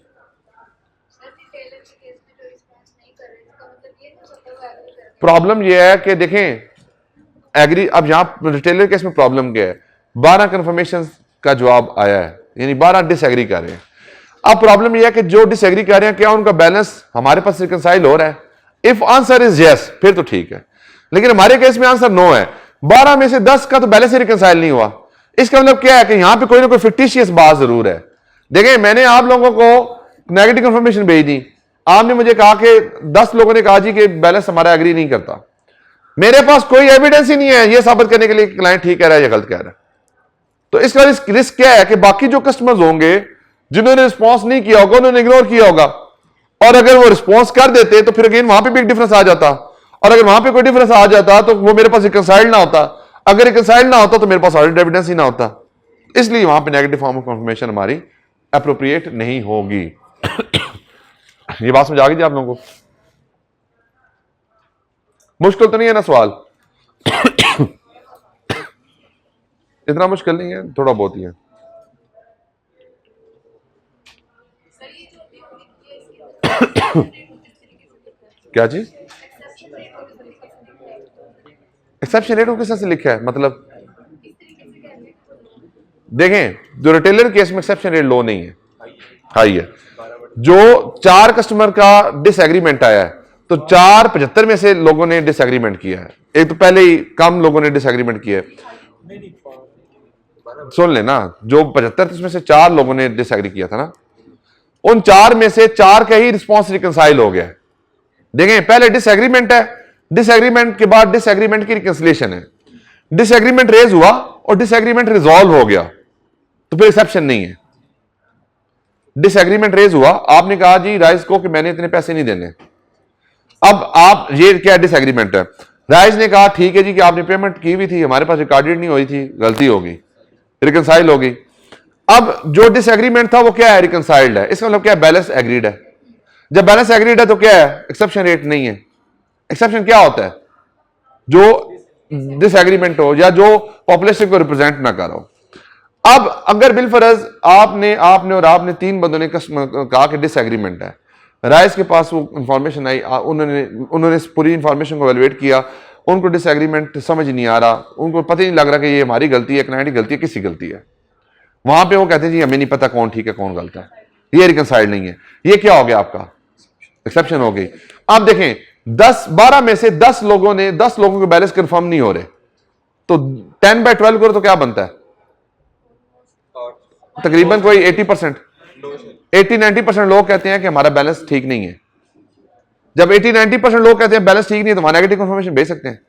प्रॉब्लम यह है कि देखें एग्री, अब यहां रिटेलर केस में प्रॉब्लम क्या है, 12 कंफर्मेशन का जवाब आया है, यानी 12 डिसएग्री कर रहे हैं। अब प्रॉब्लम यह है कि जो डिसएग्री कर रहे हैं क्या उनका बैलेंस हमारे पास रिकंसाइल हो रहा है? इफ आंसर इज यस फिर तो ठीक है, लेकिन हमारे केस में आंसर नो है। 12 में से 10 का तो बैलेंस ही रिकंसाइल नहीं हुआ। इसका मतलब क्या है कि यहां पे कोई ना कोई फिक्टिशियस बात जरूर है। देखिए मैंने आप लोगों को नेगेटिव कंफर्मेशन भेज दी, आपने मुझे कहा कि 10 लोगों ने कहा जी कि बैलेंस हमारा एग्री नहीं करता, मेरे पास कोई एविडेंस ही नहीं है यह साबित करने के लिए क्लाइंट ठीक कह रहा है या गलत कह रहा है। तो इसका रिस्क क्या है कि बाकी जो कस्टमर्स होंगे जिन्होंने रिस्पॉन्स नहीं किया होगा उन्होंने इग्नोर किया होगा, और अगर वो रिस्पॉन्स कर देते तो फिर अगेन वहां पे भी एक डिफरेंस आ जाता, और अगर वहां पे कोई डिफरेंस आ जाता तो वो मेरे पास रिकंसाइल्ड ना होता, अगर रिकंसाइल्ड ना होता तो मेरे पास ऑडिट एविडेंस ही ना होता। इसलिए वहां पे नेगेटिव फॉर्म ऑफ कंफर्मेशन हमारी एप्रोप्रिएट नहीं होगी। ये बात समझ आ गई थी आप लोगों को? मुश्किल तो नहीं है ना सवाल? इतना मुश्किल नहीं है, थोड़ा बहुत ही है। क्या चीज? एक्सेप्शन रेट को किस तरह से लिखा है? मतलब देखें जो रिटेलर केस में एक्सेप्शन रेट लो नहीं है, हाई है। जो 4 कस्टमर का डिसएग्रीमेंट आया है तो 4/75 में से लोगों ने डिसएग्रीमेंट किया है। एक तो पहले ही कम लोगों ने डिसएग्रीमेंट किया है, सुन लेना, जो 75 में से 4 लोगों ने डिसएग्री किया था ना, उन 4 में से 4 का ही रिस्पॉन्स रिकंसाइल हो गया है। देखें पहले डिसएग्रीमेंट है, डिसएग्रीमेंट के बाद डिसएग्रीमेंट की रिकंसिलिएशन है, डिसएग्रीमेंट रेज हुआ और डिसएग्रीमेंट रिजॉल्व हो गया तो फिर एक्सेप्शन नहीं है। डिसएग्रीमेंट रेज हुआ, आपने कहा जी राइस को कि मैंने इतने पैसे नहीं देने, अब आप ये क्या डिसएग्रीमेंट है, राइस ने कहा ठीक है जी कि आपने पेमेंट की हुई थी, हमारे पास रिकॉर्डेड नहीं हुई थी, गलती होगी, रिकंसाइल होगी। अब जो डिसएग्रीमेंट था वो क्या है? रिकंसाइल्ड है। इसका मतलब क्या है? बैलेंस एग्रीड है। जब बैलेंस एग्रीड है तो क्या है? एक्सेप्शन रेट नहीं है। एक्सेप्शन क्या होता है? जो डिसएग्रीमेंट हो या जो पॉपुलेशन को रिप्रेजेंट ना करो। अब अगर बिलफरज आपने और आपने 3 बंदों ने कहा कि डिसएग्रीमेंट है, राइस के पास वो इंफॉर्मेशन आई, उन्होंने पूरी इंफॉर्मेशन को एवेलुएट किया, उनको डिसएग्रीमेंट समझ नहीं आ रहा, उनको पता ही नहीं लग रहा कि ये हमारी गलती है, क्लाइंट की गलती है, किसी गलती है, वहां पे वो कहते हैं जी हमें नहीं पता कौन ठीक है कौन गलत है, ये रिकंसाइल्ड नहीं है। ये क्या हो गया? आपका एक्सेप्शन हो गई। आप देखें 12 में से 10 लोगों के बैलेंस कंफर्म नहीं हो रहे, तो 10/12 करो तो क्या बनता है? तकरीबन कोई 80%, 80-90% लोग कहते हैं कि हमारा बैलेंस ठीक नहीं है। जब 80-90% लोग कहते हैं बैलेंस ठीक नहीं है तो वहां नेगेटिव कंफर्मेशन भेज सकते हैं?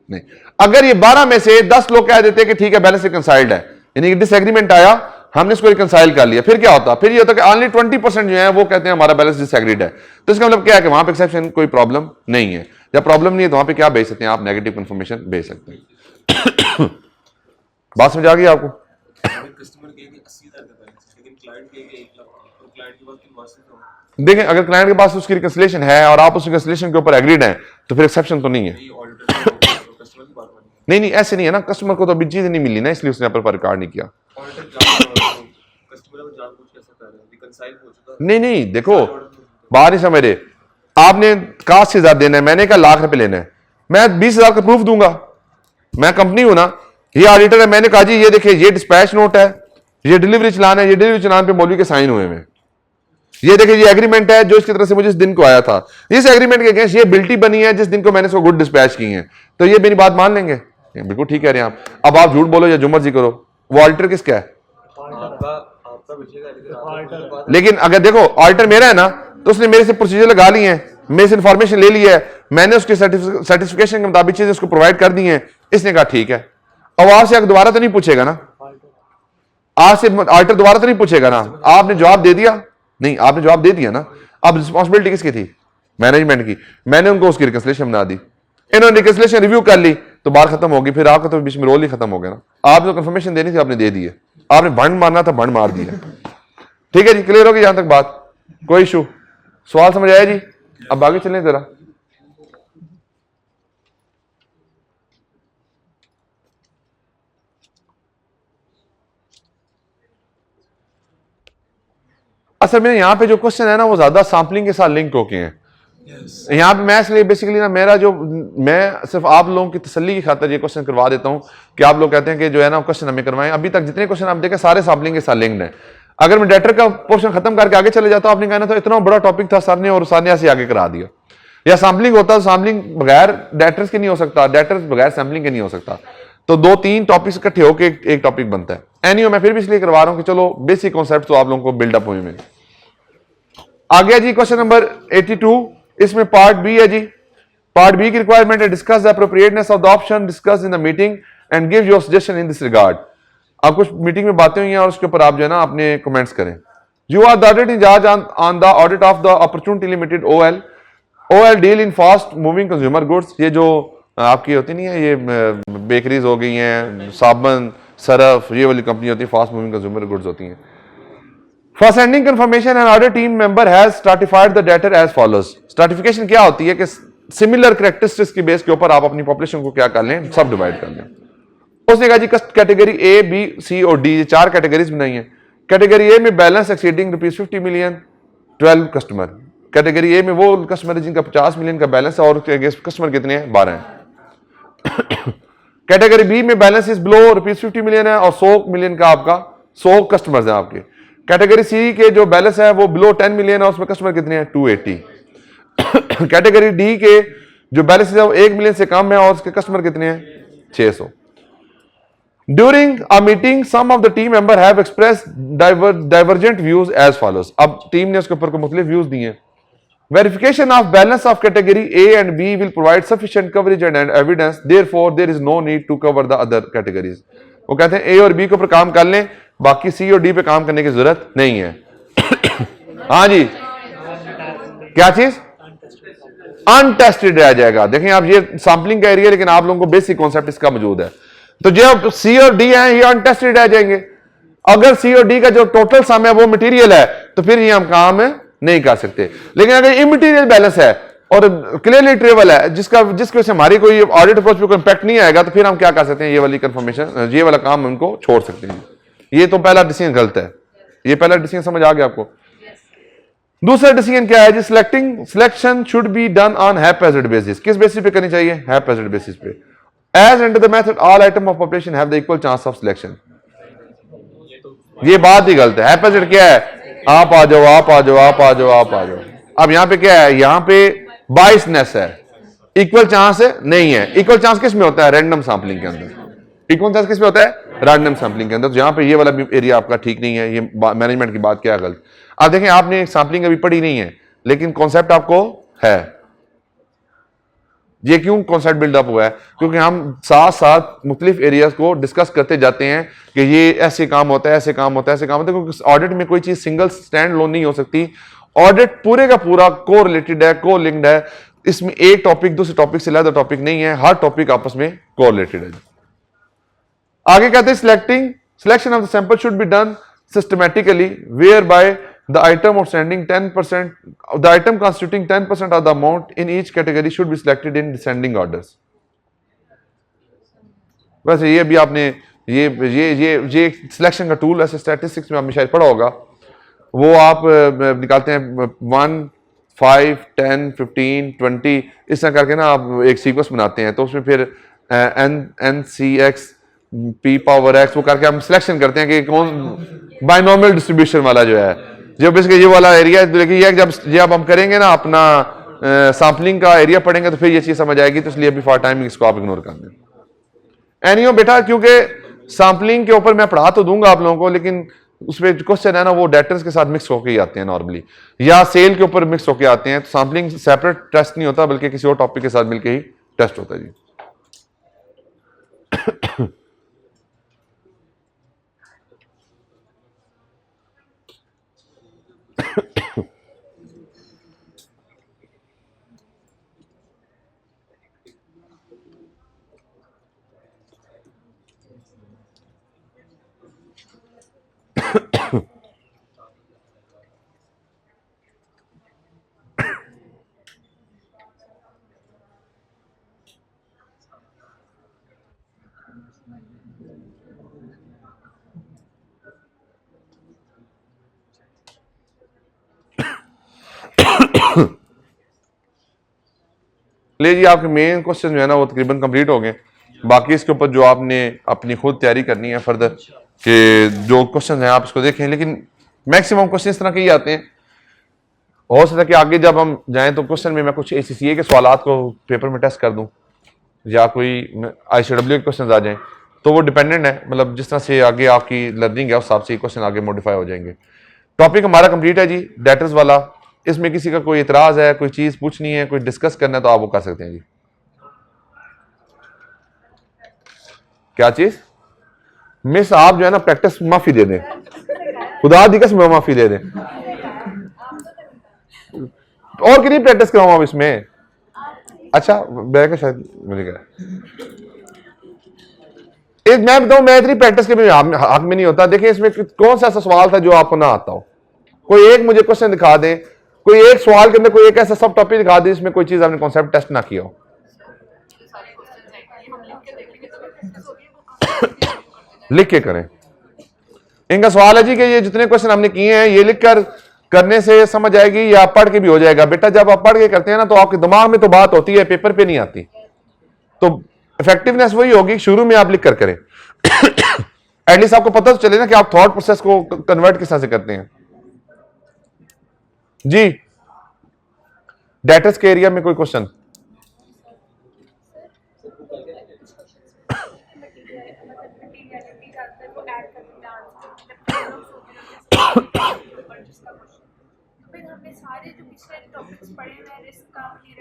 नहीं। अगर ये 12 में से 10 लोग कह देते हैं कि ठीक है बैलेंस रिकंसाइल्ड है, यानी कि डिसएग्रीमेंट आया, हमने इसको रिकंसाइल कर लिया, फिर क्या होता? फिर ये होता कि ओनली 20% जो है वो कहते हैं हमारा बैलेंस डिसएग्रीड है। तो इसका मतलब क्या है कि वहां पे एक्सेप्शन कोई प्रॉब्लम नहीं है। जब प्रॉब्लम नहीं है तो वहां पे क्या भेज सकते हैं? आप नेगेटिव कंफर्मेशन भेज सकते हैं। बात समझ आ गई आपको? देखें अगर क्लाइंट के पास उसकी रिकंसिलिएशन है और आप उस रिकंसिलिएशन के ऊपर एग्रीड हैं तो फिर एक्सेप्शन तो नहीं है। नहीं ऐसे नहीं है ना, कस्टमर को तो अभी चीज नहीं मिली ना, इसलिए उसने पर रिकॉर्ड नहीं किया। नहीं देखो बाहर नहीं समझ रहे, आपने कहा 80,000 देना है, मैंने कहा लाख रुपए लेना है, मैं 20,000 का प्रूफ दूंगा, मैं कंपनी हूं ना, ये ऑडिटर है, मैंने कहा जी ये देखिए ये डिस्पैच नोट है, ये डिलीवरी चलान है, ये डिलीवरी चलान पे मौलवी के साइन हुए हैं, ये देखिए ये एग्रीमेंट है जो इसकी तरफ से मुझे इस दिन को आया था, इस एग्रीमेंट के अगेंस्ट ये बिल्टी बनी है जिस दिन को मैंने इसको गुड डिस्पैच की है, तो ये मेरी बात मान लेंगे? बिल्कुल ठीक कह रहे हैं आप। अब आप झूठ बोलो या जो मर्जी करो, वो ऑडिटर किसका है? लेकिन अगर देखो ऑडिटर मेरा है ना, तो उसने मेरे से प्रोसीजर लगा लिए हैं, मेरे से इंफॉर्मेशन ले ली है, मैंने उसके सर्टिफिकेशन के मुताबिक चीजें उसको प्रोवाइड कर दी हैं, इसने कहा ठीक है। अब आपसे दोबारा तो नहीं पूछेगा ना, आज से ऑडिटर दोबारा तो नहीं पूछेगा ना, आपने जवाब दे दिया? नहीं, आपने जवाब दे दिया ना। अब रिस्पॉन्सिबिलिटी किसकी थी? मैनेजमेंट की। मैंने उनको उसकी रिकंसिलिएशन बना दी, इन्होंने रिकंसिलिएशन रिव्यू कर ली तो बात खत्म होगी, फिर आपका तो बीच में रोल ही खत्म हो गया ना। आपने तो कंफर्मेशन देनी थी, आपने दे दी है, आपने भंड मारना था भंड मार दिया। ठीक है जी, क्लियर होगी यहां तक बात? कोई इशू? सवाल समझ आया जी? अब आगे चलें जरा। असल में यहां पे जो क्वेश्चन है ना वो ज्यादा सैंपलिंग के साथ लिंक होके हैं, यहाँ पे मैं इसलिए बेसिकली ना मेरा जो मैं सिर्फ आप लोगों की तसल्ली की खातिर ये क्वेश्चन करवा देता हूँ कि आप लोग कहते हैं कि जो है ना क्वेश्चन हमें करवाएं। अभी तक जितने क्वेश्चन आप देखें सारे सैम्पलिंग के साथ लिंक्ड हैं। अगर मैं डेटर का पोर्शन खत्म करके आगे चले जाता हूँ, आपने कहना था इतना बड़ा टॉपिक था सर ने और सर ने ऐसे आगे करा दिया। या सैम्पलिंग होता तो सैम्पलिंग बगैर डेटर्स के नहीं हो सकता, डेटर्स बगैर सैम्पलिंग के नहीं हो सकता। तो 2-3 टॉपिक्स इकट्ठे होकर एक टॉपिक बनता है। एनीवे मैं फिर भी इसलिए करवा रहा हूँ कि चलो बेसिक कॉन्सेप्ट तो आप लोगों को बिल्डअप हुए में। आ गया जी क्वेश्चन नंबर 82, इसमें पार्ट बी है जी। पार्ट बी की रिक्वायरमेंट है discuss the appropriateness of the option discuss in the meeting and give your suggestion in this regard. अब कुछ मीटिंग में बातें हुई हैं और उसके ऊपर आप जो है ना अपने कमेंट्स करें। You are the audit incharge on the audit of the opportunity limited OL. OL deal in fast moving consumer goods. ये जो आपकी होती नहीं है, ये बेकरीज हो गई हैं, साबुन सरफ, ये वाली कंपनी होती है, फास्ट मूविंग कंज्यूमर गुड्स होती हैं। For sending confirmation, an audit team member has stratified the data as follows. Stratification क्या होती है कि सिमिलर कैरेक्टरिस्टिक्स की बेस के ऊपर आप अपनी पॉपुलेशन को क्या कर लें, सब डिवाइड कर लें। उसने कहा जी कैटेगरी ए, बी, सी और डी, 4 कैटेगरीज बनाई हैं। कैटेगरी ए में balance exceeding ₹50 million 12 customer. Category A में वो कस्टमर है जिनका 50 मिलियन का बैलेंस है और कस्टमर कितने हैं, 12 हैं। कैटेगरी बी में बैलेंस इज बिलो ₹50 मिलियन है और 100 मिलियन का आपका 100 कस्टमर्स हैं आपके। कैटेगरी सी के जो बैलेंस है वो बिलो 10 मिलियन है, उसमें कस्टमर कितने हैं, 280। कैटेगरी डी के जो बैलेंस है वो 1 मिलियन से कम है और उसके कस्टमर कितने हैं, 600। During a meeting some of the team member have express divergent views as follows. अब टीम ने उसके ऊपर को मुख्तलिफ व्यूज दिए। Verification of balance of category A and B will provide sufficient coverage and evidence, therefore there is no need to cover the other categories. वो कहते हैं ए और बी के ऊपर काम कर लें, बाकी सी और डी पे काम करने की जरूरत नहीं है। हाँ जी, क्या चीज अनटेस्टेड रह जाएगा। देखें आप, ये सैंपलिंग का एरिया, लेकिन आप लोगों को बेसिक कॉन्सेप्ट इसका मौजूद है। तो जो सी और डी है ये अनटेस्टेड रह जाएंगे। अगर सी और डी का जो टोटल सम है वो मटेरियल है तो फिर ये हम काम नहीं कर सकते। लेकिन अगर इमटेरियल बैलेंस है और क्लियरली ट्रेबल है, जिसकी वजह से हमारी कोई ऑडिट अप्रोच पे कोई इंपैक्ट नहीं आएगा, तो फिर हम क्या कर सकते हैं, ये वाली कंफर्मेशन, ये वाला काम उनको छोड़ सकते हैं। ये तो पहला डिसीजन गलत है। ये पहला डिसीजन समझ आ गया आपको। दूसरा डिसीजन क्या है जी, selection should be done on haphazard basis. किस बेसिस पे करनी चाहिए, हैप्पैजेड बेसिस पे। As under the method all item of population have the equal chance of selection. ये बात ही गलत है। हैप्पैजेड क्या है, आप आ जाओ, आप आ जाओ, आप आ जाओ, आप आ जाओ। अब यहां पे क्या है, यहां पे बाइसनेस है, इक्वल चांस नहीं है। इक्वल चांस किस में होता है, रैंडम सैंपलिंग के अंदर। इक्वल चांस किस में होता है, रैंडम सैंपलिंग के अंदर। तो यहां पे ये वाला एरिया आपका ठीक नहीं है, ये मैनेजमेंट की बात क्या है गलत। अब देखें, आपने सैंपलिंग अभी पढ़ी नहीं है, लेकिन कॉन्सेप्ट आपको है। ये क्यों कॉन्सेप्ट बिल्डअप हुआ है, क्योंकि हम साथ साथ मुख्तलिफ एरियाज को डिस्कस करते जाते हैं कि ये ऐसे काम होता है, ऐसे काम होता है, ऐसे काम होता है। क्योंकि ऑडिट में कोई चीज सिंगल स्टैंड लोन नहीं हो सकती। ऑडिट पूरे का पूरा को रिलेटेड है, को लिंक्ड है। इसमें एक टॉपिक दूसरे टॉपिक से ज्यादा टॉपिक नहीं है, हर टॉपिक आपस में को रिलेटेड है। आगे कहते हैं selection of the sample should be done systematically whereby the item outstanding 10%, the item constituting 10% of the amount in each category should be selected in descending orders। वैसे ये भी आपने ये सिलेक्शन का टूल ऐसे स्टैटिस्टिक्स में आपने शायद पढ़ा होगा। वो आप निकालते हैं 1, 5, 10, 15, 20 इस तरह करके ना आप एक सीक्वेंस बनाते हैं। तो उसमें फिर NCX P⁻X वो करके हम सिलेक्शन करते हैं कि कौन बाइनोमियल डिस्ट्रीब्यूशन वाला जो है, जो बेसिकली ये वाला एरिया है। देखिए जब हम करेंगे ना अपना सैंपलिंग का एरिया पढ़ेंगे तो फिर ये चीज समझ आएगी। तो इसलिए अभी फॉर टाइमिंग इसको आप इग्नोर कर दें। एनीहो बेटा, क्योंकि सैंपलिंग के ऊपर मैं पढ़ा तो दूंगा आप लोगों को, लेकिन उसमें क्वेश्चन है ना वो डेटर्स के साथ मिक्स होकर ही आते हैं नॉर्मली, या सेल के ऊपर मिक्स होकर आते हैं। तो सैंपलिंग सेपरेट टेस्ट नहीं होता, बल्कि किसी और टॉपिक के साथ मिलकर ही टेस्ट होता है जी। ले जी, आपके मेन क्वेश्चन जो है ना वो तकरीबन कंप्लीट हो गए। बाकी इसके ऊपर जो आपने अपनी खुद तैयारी करनी है फर्दर कि जो क्वेश्चन हैं आप इसको देखें, लेकिन मैक्सिमम क्वेश्चन इस तरह के ही आते हैं। हो सकता है कि आगे जब हम जाएं तो क्वेश्चन में मैं कुछ ACCA के सवालात को पेपर में टेस्ट कर दूं या कोई ICW के क्वेश्चन आ जाएं, तो वो डिपेंडेंट है, मतलब जिस तरह से आगे आपकी लर्निंग है उस हिसाब से क्वेश्चन आगे मॉडिफाई हो जाएंगे। टॉपिक हमारा कंप्लीट है जी, डेटर्स वाला। इसमें किसी का कोई इतराज है, कोई चीज़ पूछनी है, कोई डिस्कस करना है तो आप वो कर सकते हैं जी। क्या चीज़? मिस आप जो है ना प्रैक्टिस माफ़ी दे दें, खुदा दी कसम माफ़ी दे दें। और कितनी प्रैक्टिस कराऊं अब इसमें? अच्छा मैं शायद मुझे क्या मैं बताऊं, मैं इतनी प्रैक्टिस के भी हक में नहीं होता। देखिए इसमें कौन सा ऐसा सवाल था जो आपको ना आता हो? कोई एक मुझे क्वेश्चन दिखा दे, कोई एक सवाल के अंदर कोई एक ऐसा सब टॉपिक दिखा दे जिसमें कोई चीज आपने कॉन्सेप्ट टेस्ट ना किया हो। लिख के करें। इनका सवाल है जी कि ये जितने क्वेश्चन हमने किए हैं ये लिख कर करने से समझ आएगी या पढ़ के भी हो जाएगा? बेटा जब आप पढ़ के करते हैं ना तो आपके दिमाग में तो बात होती है, पेपर पे नहीं आती। तो इफेक्टिवनेस वही होगी शुरू में आप लिख कर करें। एटलीस्ट आपको पता तो चले ना कि आप थॉट प्रोसेस को कन्वर्ट किस तरह से करते हैं जी। डेटर्स के एरिया में कोई क्वेश्चन?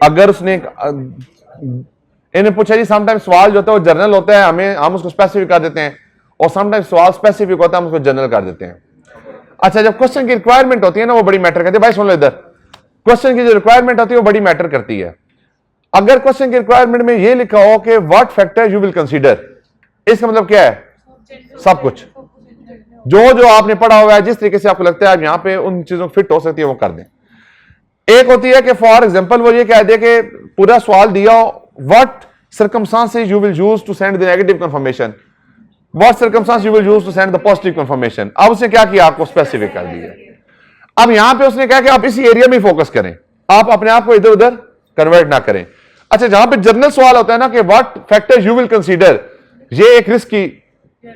अगर उसने इन्हें पूछा जी, समटाइम सवाल जो होता है वो जनरल होता है, हम उसको स्पेसिफिक कर देते हैं, और समटाइम सवाल स्पेसिफिक होता है हम उसको जनरल कर देते हैं। अच्छा, जब क्वेश्चन की रिक्वायरमेंट होती है ना वो बड़ी मैटर करती है। भाई सुन लो इधर, क्वेश्चन की जो रिक्वायरमेंट होती है वो बड़ी मैटर करती है। अगर क्वेश्चन की रिक्वायरमेंट में ये लिखा हो कि what factor you will consider, इसका मतलब क्या है? सब कुछ जो आपने पढ़ा हुआ है, जिस तरीके से आपको लगता है यहां पे उन चीजों फिट हो सकती है वो कर दें। एक होती है कि फॉर एग्जांपल वो ये कह दे कि पूरा सवाल दिया what circumstances you will use to send the negative confirmation, what circumstance you will use to send the positive confirmation. अब उसने क्या किया? आपको स्पेसिफिक कर दिया। अब यहां पे उसने कहा कि आप इसी एरिया में फोकस करें, आप अपने आप को इधर उधर कन्वर्ट ना करें। अच्छा, जहां पे जनरल सवाल होता है ना कि what factor you will consider, ये एक रिस्क की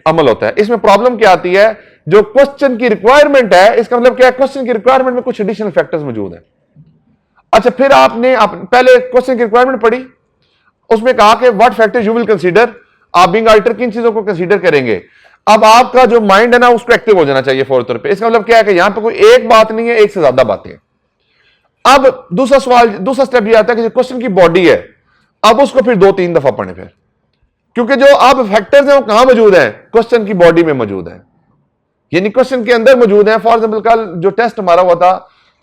अमल होता है। इसमें प्रॉब्लम क्या आती है? जो क्वेश्चन की रिक्वायरमेंट है, इसका मतलब क्या है? क्वेश्चन की रिक्वायरमेंट में कुछ एडिशनल फैक्टर्स मौजूद हैं। अच्छा, फिर आपने पहले क्वेश्चन की रिक्वायरमेंट पढ़ी, उसमें कहा कि what factor you will consider, आप बिंग अल्टर किन चीजों को कंसीडर करेंगे। अब आपका जो माइंड है ना उसको एक्टिव हो जाना चाहिए फौरी तौर पे। इसका मतलब क्या है कि यहां पे कोई एक बात नहीं है, एक से ज्यादा बातें हैं। अब दूसरा सवाल, दूसरा स्टेप ये आता है कि जो क्वेश्चन की बॉडी है, अब उसको फिर 2-3 दफा पढ़े फिर, क्योंकि जो अब फैक्टर्स हैं वो कहां मौजूद हैं? क्वेश्चन की बॉडी में मौजूद है, यानी क्वेश्चन के अंदर मौजूद है। फॉर एग्जाम्पल कल जो टेस्ट हमारा हुआ था,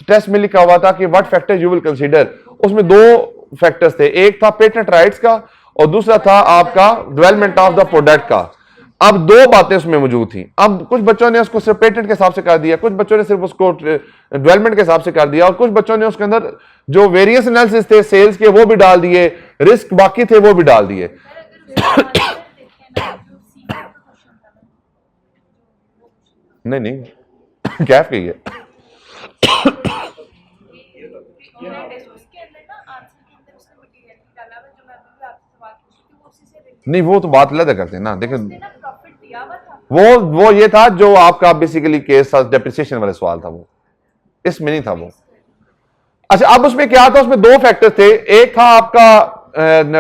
तो टेस्ट में लिखा हुआ था कि what factor you will consider, उसमें 2 फैक्टर्स थे, एक था पेटेंट राइट्स का और दूसरा था आपका डेवलपमेंट ऑफ द प्रोडक्ट का। अब 2 बातें उसमें मौजूद थी। अब कुछ बच्चों ने उसको सिर्फ पेटेंट के हिसाब से कर दिया, कुछ बच्चों ने सिर्फ उसको डेवलपमेंट के हिसाब से कर दिया, और कुछ बच्चों ने उसके अंदर जो वेरिएंस एनालिसिस थे सेल्स के वो भी डाल दिए, रिस्क बाकी थे वो भी डाल दिए। नहीं कैफ की है नहीं, वो तो बात अलग करते हैं ना। देखो वो ये था जो आपका बेसिकली केस था, डेप्रिसिएशन वाला सवाल था, वो इसमें नहीं था वो। अच्छा, अब उसमें क्या था? उसमें 2 फैक्टर थे, एक था आपका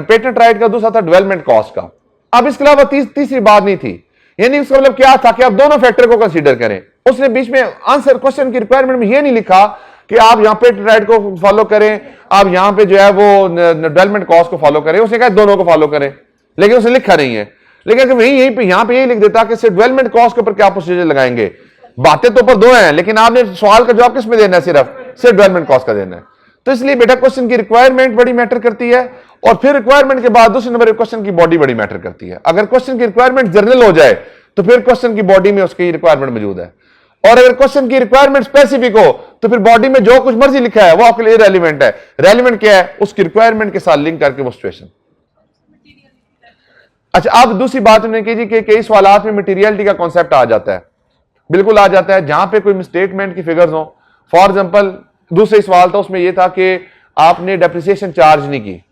पेटेंट राइट का, दूसरा था डेवलपमेंट कॉस्ट का। अब इसके अलावा तीसरी बात नहीं थी, यानी इसका मतलब क्या था कि आप दोनों फैक्टर को कंसीडर करें। उसने बीच में आंसर क्वेश्चन की रिक्वायरमेंट में यह नहीं लिखा कि आप यहां पेटेंट राइट को फॉलो करें, आप यहां पे जो है वो डेवलपमेंट कॉस्ट को फॉलो करें। उसने कहा दोनों को फॉलो करें, लेकिन उसने लिखा नहीं है। लेकिन अगर यहीं पे यहां पे यही लिख देता कि सिर्फ डेवलपमेंट कॉस्ट के ऊपर क्या प्रोसीजर लगाएंगे, बातें तो ऊपर 2 हैं, लेकिन आपने सवाल का जवाब किस में देना है? सिर्फ डेवलपमेंट कॉस्ट का देना है। तो इसलिए बेटा क्वेश्चन की रिक्वायरमेंट बड़ी मैटर करती है, और फिर रिक्वायरमेंट के बाद दूसरे नंबर क्वेश्चन की बॉडी बड़ी मैटर करती है। अगर क्वेश्चन की रिक्वायरमेंट जनरल हो जाए तो फिर क्वेश्चन की बॉडी में उसकी रिक्वायरमेंट मौजूद है, और अगर क्वेश्चन की रिक्वायरमेंट स्पेसिफिक हो तो फिर बॉडी में जो कुछ मर्जी लिखा है वो आपके लिए रेलिवेंट है। रेलिवेंट क्या है? उसकी रिक्वायरमेंट के साथ लिंक करके वो सिचुएशन। अच्छा, अब दूसरी बात उन्होंने की जी कि कई सवालात में मटेरियलिटी का कॉन्सेप्ट आ जाता है, बिल्कुल आ जाता है, जहां पे कोई स्टेटमेंट की फिगर्स हो। फॉर एग्जांपल दूसरा सवाल था, उसमें यह था कि आपने डेप्रिसिएशन चार्ज नहीं की,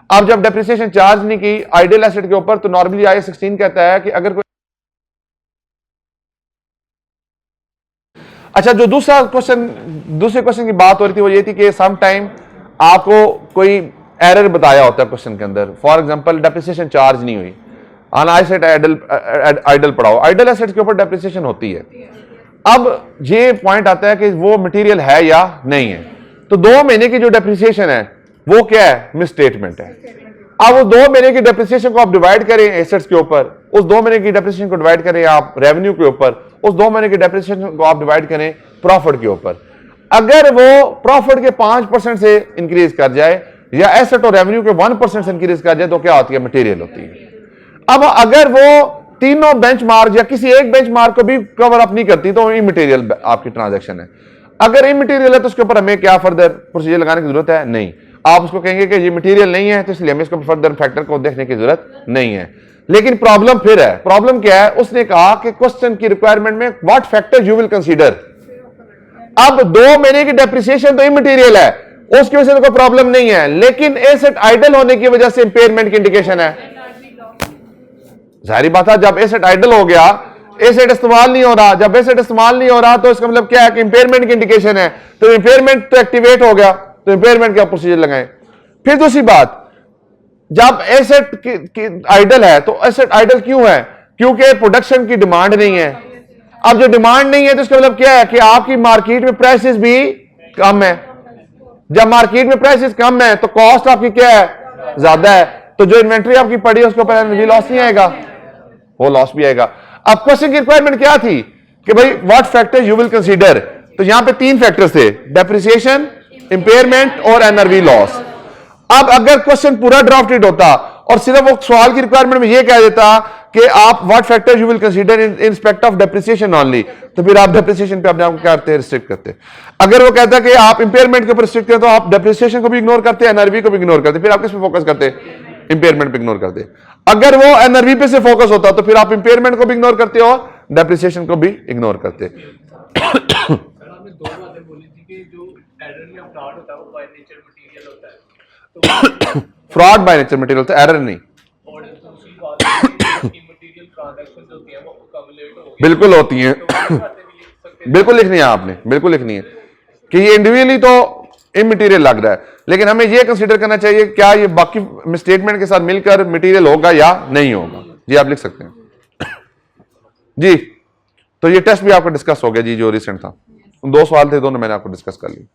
अब जब डेप्रिसिएशन चार्ज नहीं की आइडियल एसेट के ऊपर, तो नॉर्मली आई 16 कहता है कि अगर कोई, अच्छा जो दूसरे क्वेश्चन की बात हो रही थी वो ये थी कि सम टाइम आपको कोई एरर बताया होता है क्वेश्चन के अंदर, फॉर एग्जांपल डेप्रिसिएशन चार्ज नहीं हुई, अनआइसेट आइडल पड़ा हो, आइडल एसेट के ऊपर डेप्रिसिएशन होती है। अब ये पॉइंट आता है कि वो मटेरियल है या नहीं है, तो 2 महीने की जो डेप्रिसिएशन है वो क्या है, मिस स्टेटमेंट है। अब वो 2 महीने की डेप्रिसिएशन को आप डिवाइड करें एसेट्स के ऊपर, उस 2 महीने की डेप्रिसिएशन को डिवाइड करें आप रेवेन्यू के ऊपर, उस 2 महीने की डेप्रिसिएशन को आप डिवाइड करें प्रॉफिट के ऊपर। अगर वो प्रॉफिट के 5% से इंक्रीज कर जाए या एसेट और रेवेन्यू के 1% से इंक्रीज कर जाए तो क्या होती है, मटेरियल होती है। अब अगर वो तीनों बेंचमार्क या किसी एक बेंचमार्क को भी कवर अप नहीं करती तो इमटेरियल आपकी ट्रांजैक्शन है। अगर इमटेरियल है तो उसके ऊपर हमें क्या फर्दर प्रोसीजर लगाने की जरूरत है, नहीं। आप उसको कहेंगे कि ये मटेरियल नहीं है तो इसलिए हमें इसको फर्दर फैक्टर को देखने की जरूरत नहीं है। लेकिन प्रॉब्लम फिर है, प्रॉब्लम क्या है, उसने कहा कि क्वेश्चन की रिक्वायरमेंट में what factor you will consider. अब 2 महीने की डेप्रिसिएशन तो इमटेरियल है, उसकी वजह से कोई प्रॉब्लम नहीं है, लेकिन एसेट आइडल होने की वजह से इंपेयरमेंट की इंडिकेशन है। जाहिर बात है, जब एसेट आइडल हो गया, एसेट इस्तेमाल नहीं हो रहा, जब एसेट इस्तेमाल नहीं हो रहा तो इसका मतलब क्या है कि इंपेयरमेंट की इंडिकेशन है, तो इंपेयरमेंट तो एक्टिवेट हो गया, तो इंपेयरमेंट का प्रोसीजर लगाएं। फिर दूसरी बात, जब एसेट आइडल है तो एसेट आइडल क्यों है, क्योंकि प्रोडक्शन की डिमांड नहीं है। अब जो डिमांड नहीं है तो इसका मतलब क्या है कि आपकी मार्केट में प्राइसेस भी कम है। जब मार्केट में प्राइसेस कम है तो कॉस्ट आपकी क्या है, ज्यादा है, तो जो इन्वेंट्री आपकी पड़ी है उसके ऊपर एनर्जी लॉस नहीं आएगा, वो लॉस भी आएगा। अब क्वेश्चन की रिक्वायरमेंट क्या थी कि भाई what factor you will consider, तो यहां पे 3 फैक्टर्स थे, डेप्रिसिएशन, इंपेयरमेंट और एनर्जी लॉस। अब अगर क्वेश्चन पूरा ड्राफ्टेड होता और सिर्फ वो सवाल की रिक्वायरमेंट में ये कह देता कि आप what factor you will consider in respect of depreciation only, तो फिर आप डेप्रिसिएशन पे अपने आप क्या करते, रिस्ट्रिक्ट करते। अगर वो कहता कि आप इंपेयरमेंट के ऊपर रिस्ट्रिक्ट करें तो आप डेप्रिसिएशन को भी इग्नोर करते, एनआरवी को भी इग्नोर करते, फिर आप किस पे फोकस करते, इंपेयरमेंट पे इग्नोर करते। अगर वो एनआरवी पे से फोकस होता तो फिर आप इंपेयरमेंट को भी इग्नोर करते और डेप्रिसिएशन को भी इग्नोर करते। आपने 2 बातें बोली थी कि जो एरर या फ्रॉड होता है वो बाय नेचर मटेरियल होता है, तो फ्रॉड बाय नेचर मटेरियल होता है, एरर नहीं। और दूसरी बात इमटेरियल ट्रांजैक्शंस होती हैं वो कम्युलेट हो गई, बिल्कुल होती हैं, तो वो बातें भी लिख सकते हैं। बिल्कुल लिखनी है आपने, बिल्कुल लिखनी है कि ये इंडिविजुअली तो इमटेरियल लग रहा है, लेकिन हमें ये कंसीडर करना चाहिए क्या ये बाकी स्टेटमेंट के साथ मिलकर मटेरियल होगा या नहीं होगा। जी आप लिख सकते हैं। जी तो ये टेस्ट भी आपका डिस्कस हो गया जी, जो रिसेंट था, 2 सवाल थे, दोनों मैंने आपको डिस्कस कर ली।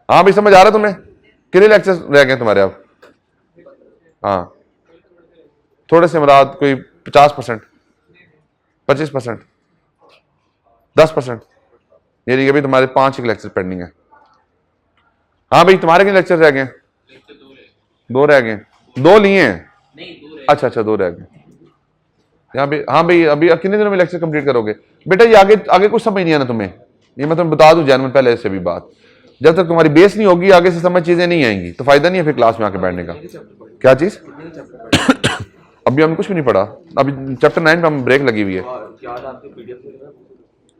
हाँ भी समझ आ रहा है तुम्हें, कितने लेक्चर रह गए तुम्हारे अब? हाँ थोड़े से मुराद कोई 50%, 25%, 10%, ये अभी तुम्हारे 5 लेक्चर पेंडिंग है। हाँ भाई तुम्हारे कितने लेक्चर रह गए? 2 रह गए, 2 लिए हैं, अच्छा 2 रह गए यहाँ पे। हाँ भाई अभी कितने दिनों में लेक्चर कंप्लीट करोगे बेटा? ये आगे कुछ समझ नहीं आना तुम्हें, ये मैं तुम्हें बता दूं जनरल पहले से भी बात, जब तक तुम्हारी बेस नहीं होगी आगे से समझ चीजें नहीं आएंगी तो फायदा नहीं है फिर क्लास में आके बैठने का। क्या चीज? अभी हमने कुछ भी नहीं पढ़ा, अभी चैप्टर 9 पे हम ब्रेक लगी हुई है,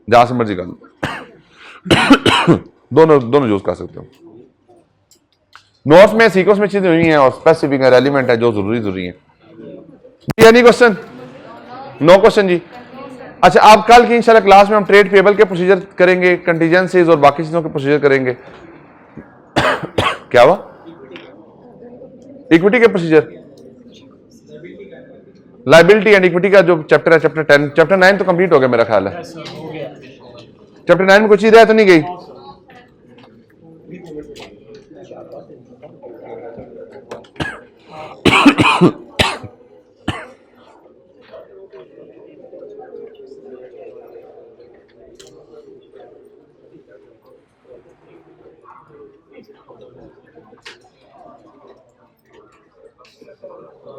जहां से मर्जी कर दोनों यूज कर सकते हो। नोट्स में सीक्वेंस में चीजें हुई हैं और स्पेसिफिक है, रेलिवेंट है, जो जरूरी है। Any question? नो क्वेश्चन जी। अच्छा आप कल की इंशाल्लाह क्लास में हम ट्रेड पेबल के प्रोसीजर करेंगे, कंटीजेंसीज और बाकी चीजों के प्रोसीजर करेंगे। क्या हुआ? इक्विटी के प्रोसीजर, लायबिलिटी एंड इक्विटी का जो चैप्टर है, चैप्टर 10, चैप्टर 9 तो कंप्लीट हो गया मेरा ख्याल है। चैप्टर 9 में कुछ चीज है तो नहीं गई?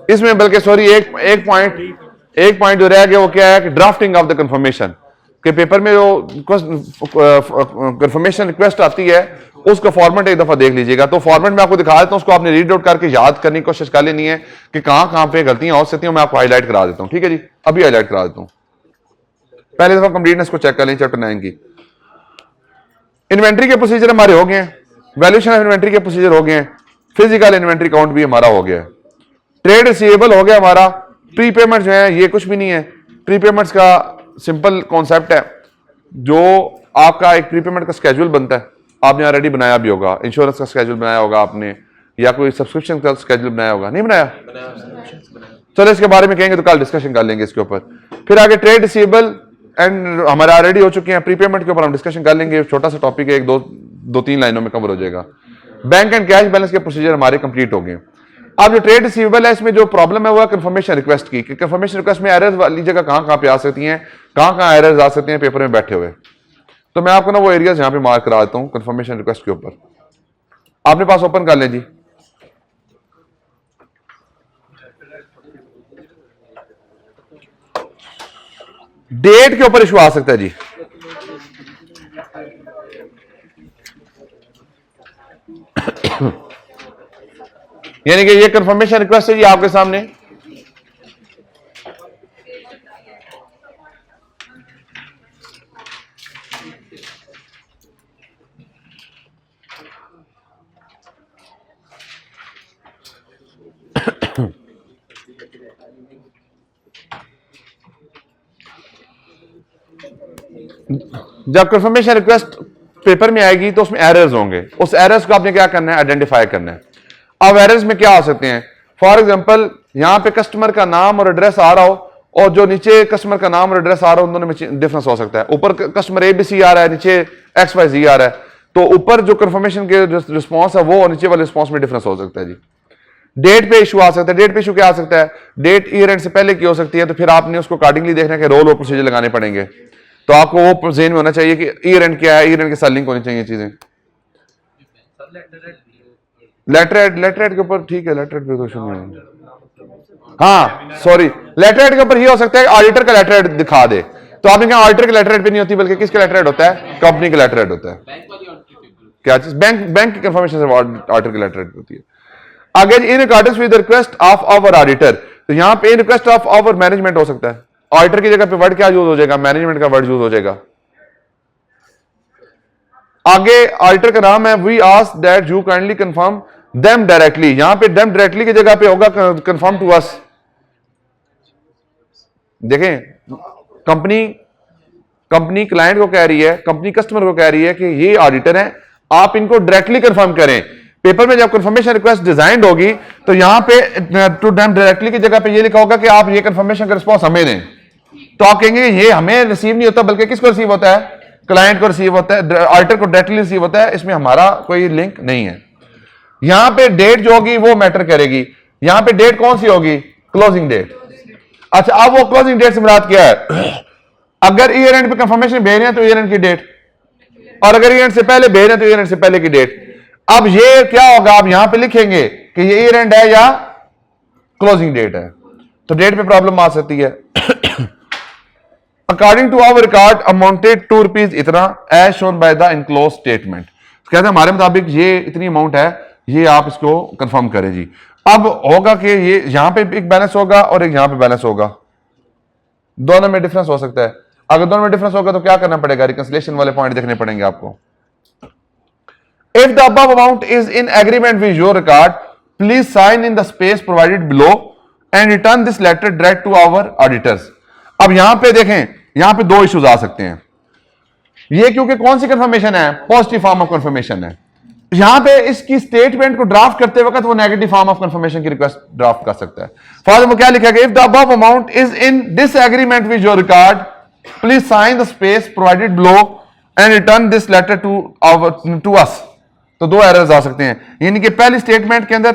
इसमें बल्कि सॉरी एक पॉइंट जो रह गया वो क्या है कि ड्राफ्टिंग ऑफ द कंफर्मेशन के पेपर में जो कंफर्मेशन रिक्वेस्ट आती है उसका फॉर्मेट एक दफा देख लीजिएगा। तो फॉर्मेट में आपको दिखा देता हूं, उसको आपने रीड आउट करके याद करने की कोशिश कर लेनी है कि कहां पे गलतियां हो सकती हैं। मैं आपको हाईलाइट करा देता हूं, ठीक है जी, अभी हाईलाइट करा देता हूं। पहले दफा कंप्लीटनेस को चेक कर लें चैप्टर 9 की। इन्वेंट्री के प्रोसीजर हमारे हो गए हैं, वैल्यूएशन ऑफ इन्वेंट्री के प्रोसीजर हो गए हैं, फिजिकल इन्वेंट्री काउंट भी हमारा हो गया, ट्रेड रिसीवेबल हो गया हमारा। प्रीपेमेंट जो है ये कुछ भी नहीं है, प्रीपेमेंट्स का सिंपल कॉन्सेप्ट है, जो आपका एक प्रीपेमेंट का स्केड्यूल बनता है, आपने ऑलरेडी बनाया भी होगा, इंश्योरेंस का स्केड्यूल बनाया होगा आपने, या कोई सब्सक्रिप्शन का स्केड्यूल बनाया होगा, नहीं बनाया? चलो इसके बारे में कहेंगे तो कल डिस्कशन कर लेंगे इसके ऊपर। फिर आगे ट्रेड रिसीवेबल एंड हमारे ऑलरेडी हो चुके हैं, प्रीपेमेंट के ऊपर हम डिस्कशन कर लेंगे, छोटा सा टॉपिक है, एक दो तीन लाइनों में कवर हो जाएगा। बैंक एंड कैश बैलेंस के प्रोसीजर हमारे कंप्लीट हो गए। अब जो ट्रेड रिसीवेबल है इसमें जो प्रॉब्लम है वो है कंफर्मेशन रिक्वेस्ट की, कि कंफर्मेशन रिक्वेस्ट में एरर्स वाली जगह कहां पे आ सकती हैं, कहां एरर्स आ सकते हैं पेपर में बैठे हुए। तो मैं आपको ना वो एरियाज यहां पे मार्क करा देता हूं कंफर्मेशन रिक्वेस्ट के ऊपर। आपने पास ओपन कर लें जी। डेट के ऊपर इशू आ सकता है जी, यानी कि ये कंफर्मेशन रिक्वेस्ट है जी आपके सामने, जब कंफर्मेशन रिक्वेस्ट पेपर में आएगी तो उसमें एरर्स होंगे, उस एरर्स को आपने क्या करना है, आइडेंटिफाई करना है। अब एरर्स में क्या हो सकते हैं, फॉर एग्जांपल यहां पे कस्टमर का नाम और एड्रेस आ रहा हो और जो नीचे कस्टमर का नाम और एड्रेस आ रहा हो उन दोनों में डिफरेंस हो सकता है। ऊपर कस्टमर ABC आ रहा है, नीचे XYZ आ रहा है, तो ऊपर जो कंफर्मेशन के रिस्पॉन्स है वो और नीचे वाले रिस्पॉन्स में डिफरेंस हो सकता है जी। डेट पे इशू आ सकता है, डेट पे इशू क्या आ सकता है, डेट ईयर एंड से पहले की हो सकती है, तो फिर आपने उसको अकॉर्डिंगली देखना है कि रोल और प्रोसीजर लगाने पड़ेंगे। तो आपको वो ज़हन में होना चाहिए कि ईयर एंड क्या है, ईयर एंड के साथ लिंक होनी चाहिए चीजें। लेटर हेड के ऊपर ठीक है, लेटर हेड पे क्वेश्चन नहीं है। हाँ सॉरी, लेटर हेड के ऊपर ये हो सकता है ऑडिटर का लेटर हेड दिखा दे, तो आपने कहा ऑडिटर के लेटर हेड पे नहीं होती बल्कि किसका लेटर हेड होता है, कंपनी का लेटर हेड होता है। क्या चीज, बैंक की कंफर्मेशन से ऑडिटर की लेटर हेड होती है। आगे in accordance with request of our auditor, तो यहां पे in request of our management हो सकता है, ऑडिटर की जगह पे वर्ड क्या यूज हो जाएगा, मैनेजमेंट का वर्ड यूज हो जाएगा। आगे ऑडिटर का नाम है, we ask that you kindly confirm them directly, यहां पे देम डायरेक्टली की जगह पे होगा कंफर्म टू अस। देखें, कंपनी क्लाइंट को कह रही है, कंपनी कस्टमर को कह रही है कि ये ऑडिटर है, आप इनको डायरेक्टली कंफर्म करें। पेपर में जब कंफर्मेशन रिक्वेस्ट डिजाइन होगी तो यहां पे टू देम डायरेक्टली की जगह पे ये लिखा होगा कि आप ये कंफर्मेशन का रिस्पॉन्स हमें दें, तो आप कहेंगे ये हमें रिसीव नहीं होता बल्कि किसको रिसीव होता है, क्लाइंट को रिसीव होता है, ऑडिटर को डायरेक्टली रिसीव होता है, इसमें हमारा कोई लिंक नहीं है। यहां पे डेट जो होगी वो मैटर करेगी, यहां पे डेट कौन सी होगी, क्लोजिंग डेट। अच्छा, अब वो क्लोजिंग डेट से मुराद क्या है, अगर ईयर एंड पे कंफर्मेशन भेज रहे हैं तो ईयर एंड की डेट, और अगर ईयर एंड से पहले भेज रहे हैं तो ईयर एंड से पहले की डेट। अब ये क्या होगा, आप यहां पे लिखेंगे कि ये ईयर एंड है या क्लोजिंग डेट है, तो डेट पे प्रॉब्लम आ सकती है। According to our record amounted ₹2 इतना as shown by the enclose statement, कहते हैं हमारे मुताबिक ये इतनी अमाउंट है, ये आप इसको कंफर्म करें जी। अब होगा कि ये यहां पे एक बैलेंस होगा और एक यहां पे बैलेंस होगा, दोनों में डिफरेंस हो सकता है। अगर दोनों में डिफरेंस होगा तो क्या करना पड़ेगा, रिकंसिलिएशन वाले पॉइंट देखने पड़ेंगे आपको। If the above amount is in agreement with your record, please sign in the space provided below and return this letter direct to our auditors। अब यहां पे देखें, यहां पे दो इश्यूज आ सकते हैं। ये क्योंकि कौन सी कंफर्मेशन है, पॉजिटिव फॉर्म ऑफ कंफर्मेशन है, यहां पे इसकी स्टेटमेंट को ड्राफ्ट करते वक्त वो नेगेटिव फॉर्म ऑफ कंफर्मेशन की रिक्वेस्ट ड्राफ्ट कर सकता है। फॉर एग्जांपल क्या लिखा गया, if the above amount is in disagreement with your record please sign the space provided below and return this letter to us. तो दो एरर्स आ सकते हैं, यानी कि पहली स्टेटमेंट के अंदर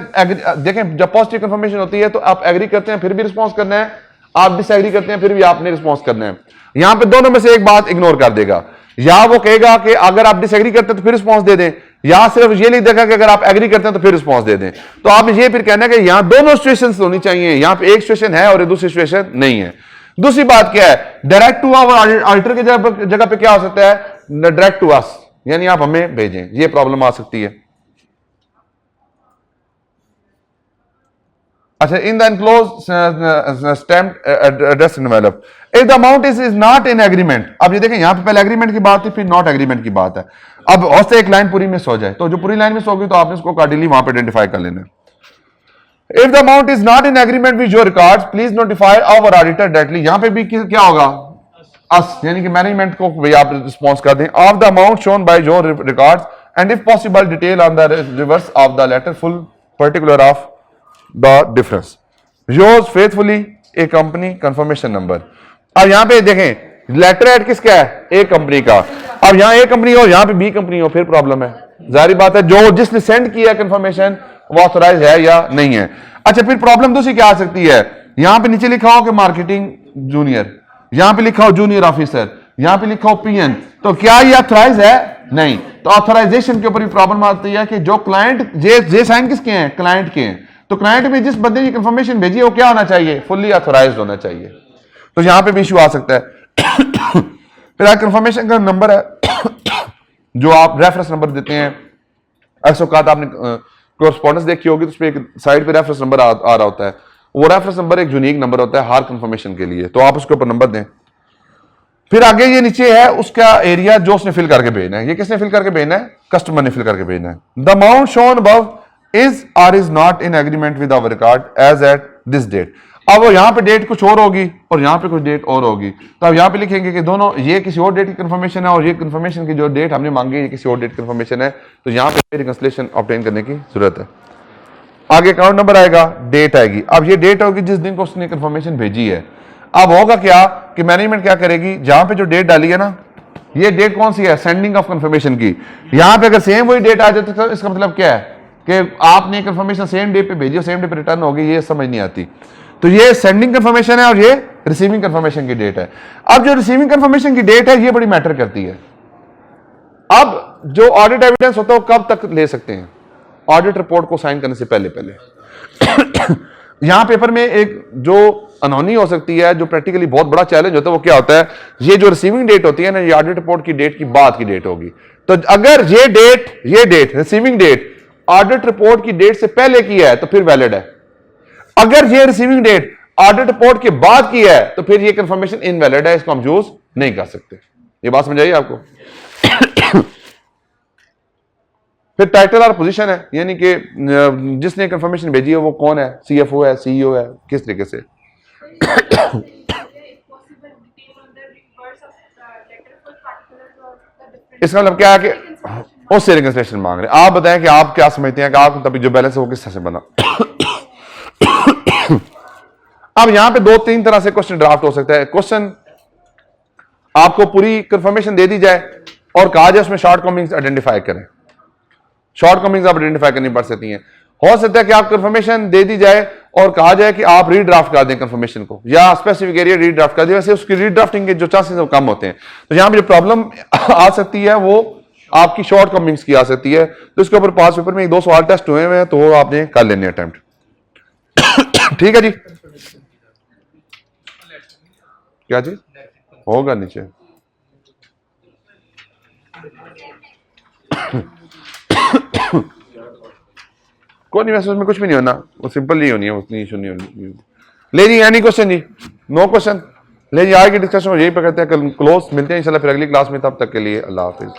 देखें, जब पॉजिटिव कंफर्मेशन होती है तो आप एग्री करते हैं फिर भी रिस्पॉन्स करना है, आप डिसएग्री करते हैं फिर भी आपने रिस्पॉन्स करना है। यहां पे दोनों में से एक बात इग्नोर कर देगा, या वो कहेगा कि अगर आप डिसएग्री करते हैं तो फिर रिस्पॉन्स दे दें, या सिर्फ ये लिख देगा कि अगर आप एग्री करते हैं तो फिर रिस्पॉन्स दे दें। तो आपने ये फिर कहना है कि यहां दोनों सिचुएशंस होनी चाहिए, यहां पे एक सिचुएशन है और दूसरी सिचुएशन नहीं है। दूसरी बात क्या है, डायरेक्ट टू आवर ऑडिटर की जगह पे क्या हो सकता है, डायरेक्ट टू अस, यानी आप हमें भेजें, ये प्रॉब्लम आ सकती है। अच्छा, in the enclose stamped address envelope if the amount is not in agreement. अब ये देखें, यहां पे पहले एग्रीमेंट की बात थी, फिर नॉट एग्रीमेंट की बात है। अब और से एक लाइन पूरी मिस हो जाए, तो जो पूरी लाइन मिस होगी तो आपने उसको कार्डिली वहां पे आइडेंटिफाई कर लेना है। If the amount is not in agreement with your records please notify our auditor directly. यहां पे भी क्या होगा, अस, यानी कि मैनेजमेंट को भी आप रिस्पॉन्स कर दें, of the amount shown by your records and if possible detail on the reverse of the letter, full particular of the difference, yours faithfully a company confirmation number. अब यहां पे देखें, लेटर एड किसका है, ए कंपनी का। अब यहां ए कंपनी हो, यहां पे बी कंपनी हो, फिर प्रॉब्लम है। जाहिर बात है, जो जिसने सेंड किया कंफर्मेशन वो ऑथराइज है या नहीं है। अच्छा, फिर प्रॉब्लम दूसरी क्या आ सकती है, यहां पे नीचे लिखा हो कि मार्केटिंग जूनियर, यहां पे लिखा हो जूनियर ऑफिसर, यहां पे लिखा हो पीएन, तो क्या ये ऑथराइज है, नहीं। तो ऑथराइजेशन के ऊपर भी प्रॉब्लम आती है कि जो क्लाइंट, जे साइन किसके हैं, क्लाइंट के हैं। तो क्लाइंट में जिस बंदे की कंफर्मेशन भेजी है वो क्या होना चाहिए, फुल्ली ऑथराइज्ड होना चाहिए। तो यहां पे भी इशू आ सकता है। फिर कंफर्मेशन का नंबर है जो आप रेफरेंस नंबर देते हैं। अक्सर आपने कोरस्पॉन्डेंस देखी होगी तो उस पर एक साइड पे रेफरेंस नंबर आ रहा होता है। वो रेफरेंस नंबर एक यूनिक नंबर होता है हर कंफर्मेशन के लिए, तो आप उसके ऊपर नंबर दें। फिर आगे ये नीचे है उसका एरिया जो उसने फिल करके भेजना है। ये किसने फिल करके भेजना है, कस्टमर ने फिल करके भेजना है। The amount shown above is or is not in agreement with our record as at this date. अब वो यहां पे डेट कुछ और होगी और यहां पे कुछ डेट और होगी, तो अब यहां पे लिखेंगे कि दोनों, ये किसी और डेट की कंफर्मेशन है और ये कंफर्मेशन की जो डेट हमने मांगी ये किसी और डेट की कंफर्मेशन है, तो यहां पे रिकंसिलिएशन ऑब्टेन करने की जरूरत है। आगे अकाउंट नंबर आएगा, डेट आएगी। अब ये डेट होगी जिस दिन को उसने कंफर्मेशन भेजी है। अब होगा क्या कि मैनेजमेंट क्या करेगी, जहां पे जो डेट डाली है ना, ये डेट कौन सी है, सेंडिंग ऑफ कंफर्मेशन की। यहां पे अगर सेम वही डेट आ जाए तो इसका मतलब क्या है कि आपने कंफर्मेशन सेम डे पे भेजी और सेम डे पे रिटर्न होगी, ये समझ नहीं आती। तो ये सेंडिंग कंफर्मेशन है और ये रिसीविंग कंफर्मेशन की डेट है। अब जो रिसीविंग कंफर्मेशन की डेट है ये बड़ी मैटर करती है। अब जो ऑडिट एविडेंस होता है वो कब तक ले सकते हैं, ऑडिट रिपोर्ट को साइन करने से पहले। यहां पेपर में एक जो अनहोनी हो सकती है, जो प्रैक्टिकली बहुत बड़ा चैलेंज होता है, वो क्या होता है, ये जो रिसीविंग डेट होती है ना, ये ऑडिट रिपोर्ट की डेट की बाद की डेट होगी। तो अगर ये date receiving date audit report की डेट से पहले की है तो फिर वैलिड है। अगर ये रिसीविंग डेट ऑडिट रिपोर्ट के बाद की है तो फिर ये कंफर्मेशन इनवैलिड है, इसको हम यूज नहीं कर सकते। ये बात समझ आई आपको। फिर टाइटल और पोजीशन है, यानी कि जिसने कंफर्मेशन भेजी है वो कौन है, सीएफओ है, सीईओ है, किस तरीके से। इसका मतलब क्या है कि उससे रिकंसिलिएशन मांग रहे हैं। आप बताएं कि आप क्या समझते हैं कि आप तभी जो बैलेंस है वो किस तरह से बना। अब यहां पे दो तीन तरह से क्वेश्चन ड्राफ्ट हो सकता है। क्वेश्चन आपको पूरी कंफर्मेशन दे दी जाए और कहा जाए उसमें शॉर्ट कमिंग्स आइडेंटिफाई करें। शॉर्ट कमिंग्स आप आइडेंटिफाई करनी पड़ सकती हैं। हो सकता है कि आप कंफर्मेशन दे दी जाए और कहा जाए कि आप रीड्राफ्ट कर दें कंफर्मेशन को, या स्पेसिफिक एरिया रीड्राफ्ट कर दें। वैसे उसकी रीड्राफ्टिंग के जो चांसेस वो कम होते हैं। तो यहां पर जो प्रॉब्लम आ सकती है वो आपकी शॉर्ट कमिंग्स की आ सकती है। तो इसके ऊपर पास पेपर में एक दो सवाल टेस्ट हुए हैं, तो वो आपने कर लेने अटेम्प्ट। ठीक है जी, क्या जी होगा नीचे। कोई नहीं, वैसे उसमें कुछ भी नहीं होना, वो सिंपल ही होनी है, उतनी इशू नहीं होनी। ले जी, एनी क्वेश्चन जी, नो क्वेश्चन। ले जी, आज की डिस्कशन यही पे करते हैं, कल क्लोज। मिलते हैं इंशाल्लाह फिर अगली क्लास में, तब तक के लिए अल्लाह हाफिज।